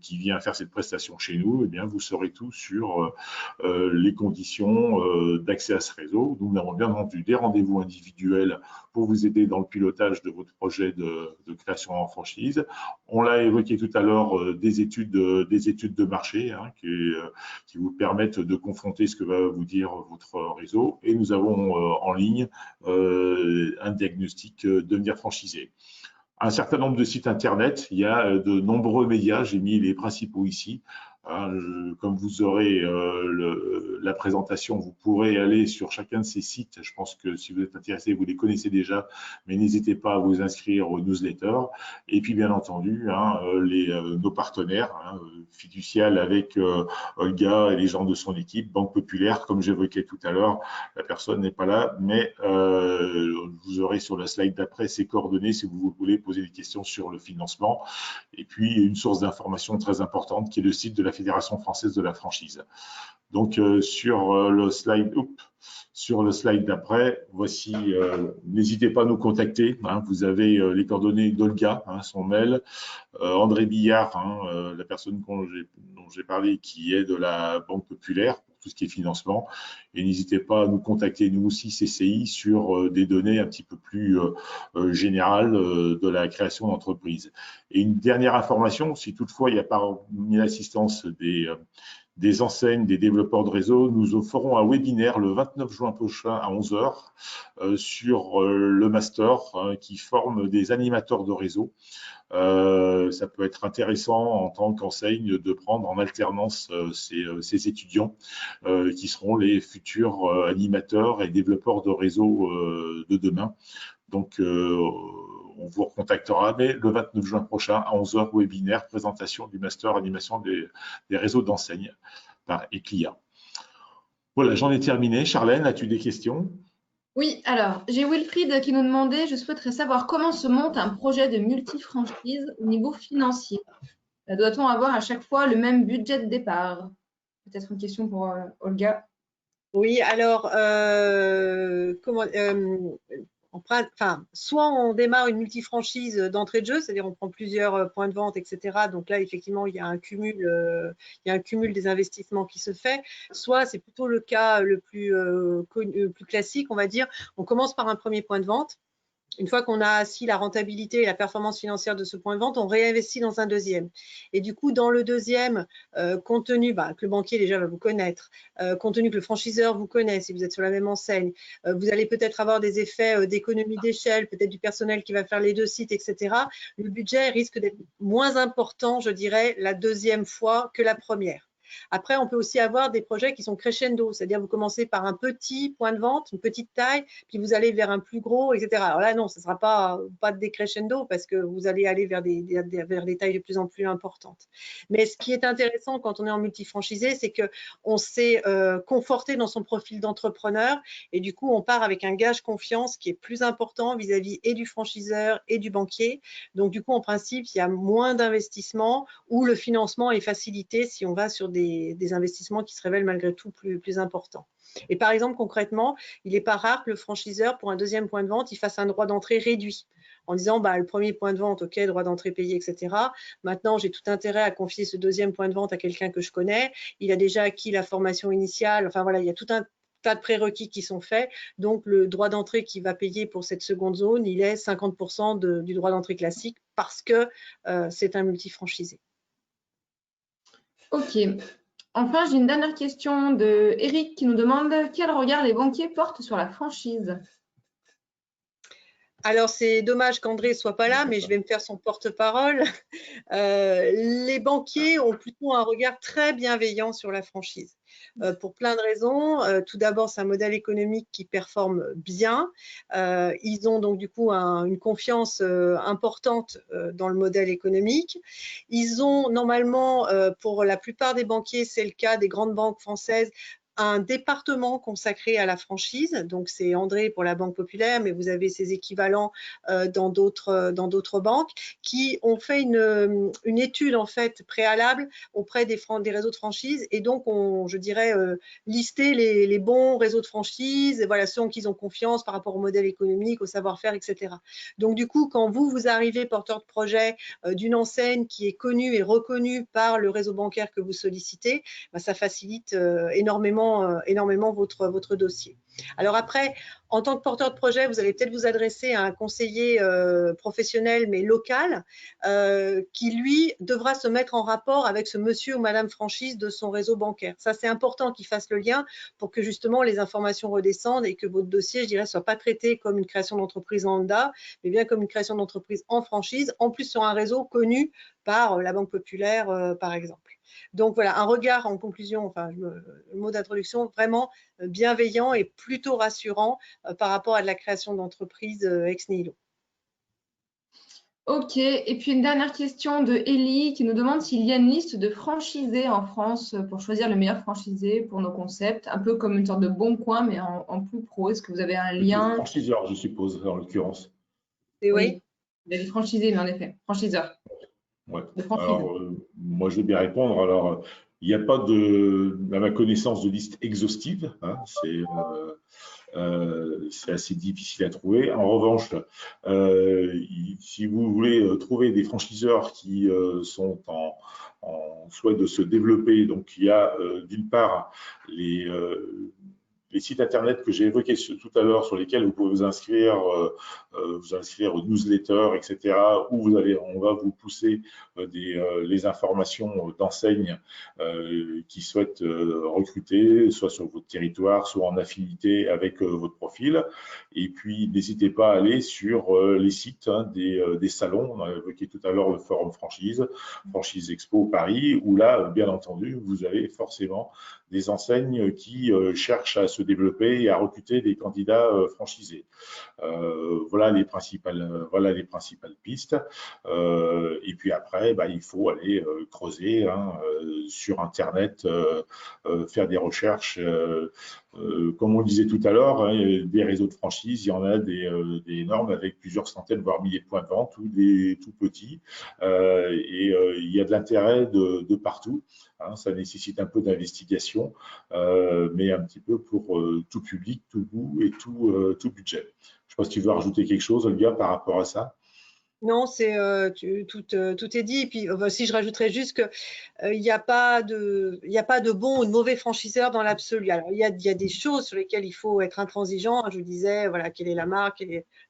qui vient faire cette prestation chez nous, eh bien, vous saurez tout sur les conditions d'accès à ce réseau. Nous avons bien entendu des rendez-vous individuels pour vous aider dans le pilotage de votre projet de création en franchise. On l'a évoqué tout à l'heure, des études de marché hein, qui vous permettent de confronter ce que va vous dire votre réseau. Et nous avons en ligne un diagnostic devenir franchisé. Un certain nombre de sites internet, il y a de nombreux médias, j'ai mis les principaux ici. Comme vous aurez la présentation, vous pourrez aller sur chacun de ces sites. Je pense que si vous êtes intéressé, vous les connaissez déjà, mais n'hésitez pas à vous inscrire aux newsletters. Et puis, bien entendu, hein, nos partenaires, hein, Fiducial avec Olga et les gens de son équipe, Banque Populaire, comme j'évoquais tout à l'heure, la personne n'est pas là, mais vous aurez sur la slide d'après ses coordonnées si vous voulez poser des questions sur le financement. Et puis, une source d'information très importante qui est le site de la Fédération française de la franchise. Donc, sur le slide d'après, voici, n'hésitez pas à nous contacter. Hein, vous avez les coordonnées d'Olga, hein, son mail, André Billard, hein, la personne dont j'ai parlé, qui est de la Banque Populaire, pour tout ce qui est financement. Et n'hésitez pas à nous contacter, nous aussi, CCI, sur des données un petit peu plus générales de la création d'entreprise. Et une dernière information, si toutefois il n'y a pas l'assistance des enseignes, des développeurs de réseau, nous ferons un webinaire le 29 juin prochain à 11 h sur le master qui forme des animateurs de réseau. Ça peut être intéressant en tant qu'enseigne de prendre en alternance ces étudiants qui seront les futurs animateurs et développeurs de réseau de demain. Donc, on vous recontactera, mais le 29 juin prochain à 11 h, webinaire, présentation du master animation des réseaux d'enseignes par ECLIA. Voilà, j'en ai terminé. Charlène, as-tu des questions? Oui, alors, j'ai Wilfried qui nous demandait, je souhaiterais savoir comment se monte un projet de multi-franchise au niveau financier. Doit-on avoir à chaque fois le même budget de départ? Peut-être une question pour Olga. Oui, alors, soit on démarre une multifranchise d'entrée de jeu, c'est-à-dire on prend plusieurs points de vente, etc. Donc là, effectivement, il y a un cumul des investissements qui se fait. Soit c'est plutôt le cas le plus classique, on va dire. On commence par un premier point de vente. Une fois qu'on a assis la rentabilité et la performance financière de ce point de vente, on réinvestit dans un deuxième. Et du coup, dans le deuxième, compte tenu que le banquier déjà va vous connaître, compte tenu que le franchiseur vous connaît, si vous êtes sur la même enseigne, vous allez peut-être avoir des effets d'économie d'échelle, peut-être du personnel qui va faire les deux sites, etc. Le budget risque d'être moins important, je dirais, la deuxième fois que la première. Après, on peut aussi avoir des projets qui sont crescendo, c'est-à-dire vous commencez par un petit point de vente, une petite taille, puis vous allez vers un plus gros, etc. Alors là, non, ce ne sera pas de décrescendo parce que vous allez aller vers des tailles de plus en plus importantes. Mais ce qui est intéressant quand on est en multifranchisé, c'est qu'on s'est conforté dans son profil d'entrepreneur et du coup, on part avec un gage confiance qui est plus important vis-à-vis et du franchiseur et du banquier. Donc, du coup, en principe, il y a moins d'investissement ou le financement est facilité si on va sur des investissements qui se révèlent malgré tout plus importants. Et par exemple, concrètement, il n'est pas rare que le franchiseur, pour un deuxième point de vente, il fasse un droit d'entrée réduit en disant le premier point de vente, OK, droit d'entrée payé, etc. Maintenant, j'ai tout intérêt à confier ce deuxième point de vente à quelqu'un que je connais. Il a déjà acquis la formation initiale. Enfin, voilà, il y a tout un tas de prérequis qui sont faits. Donc, le droit d'entrée qui va payer pour cette seconde zone, il est 50% du droit d'entrée classique parce que c'est un multifranchisé. Ok. Enfin, j'ai une dernière question de Eric qui nous demande quel regard les banquiers portent sur la franchise. Alors, c'est dommage qu'André ne soit pas là, mais je vais me faire son porte-parole. Les banquiers ont plutôt un regard très bienveillant sur la franchise, pour plein de raisons. Tout d'abord, c'est un modèle économique qui performe bien. Ils ont donc du coup une confiance importante dans le modèle économique. Ils ont normalement, pour la plupart des banquiers, c'est le cas des grandes banques françaises, un département consacré à la franchise. Donc, c'est André pour la Banque Populaire, mais vous avez ses équivalents dans d'autres banques qui ont fait une étude en fait préalable auprès des réseaux de franchise et donc je dirais, listé les bons réseaux de franchise, voilà, ceux en qui ils ont confiance par rapport au modèle économique, au savoir-faire, etc. Donc, du coup, quand vous arrivez porteur de projet d'une enseigne qui est connue et reconnue par le réseau bancaire que vous sollicitez, bah, ça facilite énormément votre dossier. Alors après, en tant que porteur de projet, vous allez peut-être vous adresser à un conseiller professionnel mais local qui, lui, devra se mettre en rapport avec ce monsieur ou madame franchise de son réseau bancaire. Ça, c'est important qu'il fasse le lien pour que justement les informations redescendent et que votre dossier, je dirais, ne soit pas traité comme une création d'entreprise lambda, mais bien comme une création d'entreprise en franchise, en plus sur un réseau connu par la Banque Populaire, par exemple. Donc voilà, un regard en conclusion, enfin le mot d'introduction, vraiment bienveillant et plutôt rassurant par rapport à de la création d'entreprises ex nihilo. Ok, et puis une dernière question de Ellie qui nous demande s'il y a une liste de franchisés en France pour choisir le meilleur franchisé pour nos concepts, un peu comme une sorte de bon coin, mais en plus pro. Est-ce que vous avez un lien? Franchiseur, je suppose, en l'occurrence. Et oui. Il y a des franchisés, mais en effet, franchiseur. Ouais. De franchise. Alors, moi, je vais bien répondre. Alors, il n'y a pas à ma connaissance, de liste exhaustive. Hein. C'est assez difficile à trouver. En revanche, si vous voulez trouver des franchiseurs qui sont en souhait de se développer, donc il y a d'une part les sites internet que j'ai évoqués tout à l'heure, sur lesquels vous pouvez vous inscrire aux newsletters, etc., où on va vous pousser les informations d'enseignes qui souhaitent recruter, soit sur votre territoire, soit en affinité avec votre profil. Et puis, n'hésitez pas à aller sur les sites des salons. On a évoqué tout à l'heure le forum Franchise Expo Paris, où là, bien entendu, vous avez forcément des enseignes qui cherchent à se développer et à recruter des candidats franchisés. Voilà les principales pistes. Et puis après, il faut aller creuser sur Internet, faire des recherches. Comme on le disait tout à l'heure, des réseaux de franchise, il y en a des énormes avec plusieurs centaines, voire milliers de points de vente, ou des tout petits. Et il y a de l'intérêt de partout. Ça nécessite un peu d'investigation, mais un petit peu pour tout public, tout goût et tout budget. Je ne sais pas si tu veux rajouter quelque chose, Olga, par rapport à ça. Non, tout est dit. Et puis, si je rajouterais juste qu'il n'y a pas de bon ou de mauvais franchiseur dans l'absolu. Alors, il y a des choses sur lesquelles il faut être intransigeant. Je disais, voilà, quelle est la marque,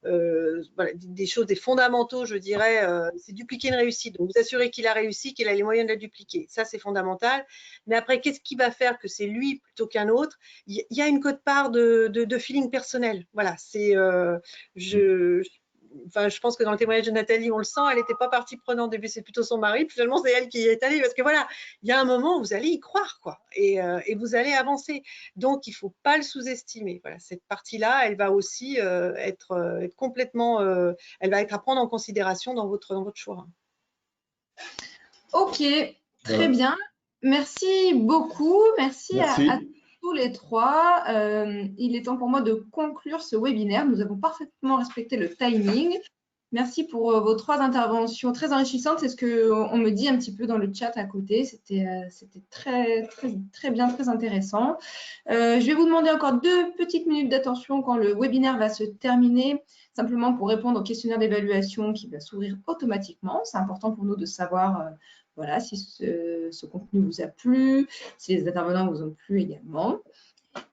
voilà, des choses, des fondamentaux, je dirais, c'est dupliquer une réussite. Donc, vous assurez qu'il a réussi, qu'il a les moyens de la dupliquer. Ça, c'est fondamental. Mais après, qu'est-ce qui va faire que c'est lui plutôt qu'un autre? Il y a une quote-part de feeling personnel. Voilà, je pense que dans le témoignage de Nathalie, on le sent, elle n'était pas partie prenante au début, c'est plutôt son mari, puis finalement c'est elle qui y est allée, parce que voilà, il y a un moment où vous allez y croire, quoi, et vous allez avancer. Donc il ne faut pas le sous-estimer. Voilà, cette partie-là, elle va aussi être complètement, elle va être à prendre en considération dans votre choix. Ok, très bien. Merci beaucoup. Merci. À tous les trois. Il est temps pour moi de conclure ce webinaire. Nous avons parfaitement respecté le timing. Merci pour vos 3 interventions très enrichissantes. C'est ce qu'on me dit un petit peu dans le chat à côté. C'était très, très, très bien, très intéressant. Je vais vous demander encore 2 petites minutes d'attention quand le webinaire va se terminer, simplement pour répondre au questionnaire d'évaluation qui va s'ouvrir automatiquement. C'est important pour nous de savoir voilà, si ce contenu vous a plu, si les intervenants vous ont plu également.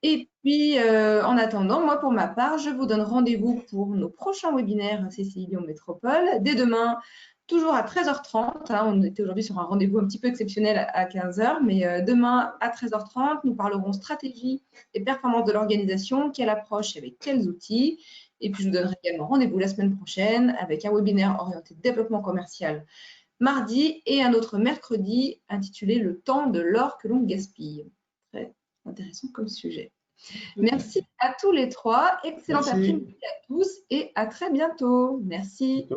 Et puis, en attendant, moi, pour ma part, je vous donne rendez-vous pour nos prochains webinaires CCI Lyon Métropole. Dès demain, toujours à 13h30. Hein, on était aujourd'hui sur un rendez-vous un petit peu exceptionnel à 15h, mais demain à 13h30, nous parlerons stratégie et performance de l'organisation, quelle approche et avec quels outils. Et puis, je vous donnerai également rendez-vous la semaine prochaine avec un webinaire orienté développement commercial mardi et un autre mercredi intitulé « Le temps de l'or que l'on gaspille ». Très intéressant comme sujet. Merci à tous les trois. Excellent après-midi à tous et à très bientôt. Merci.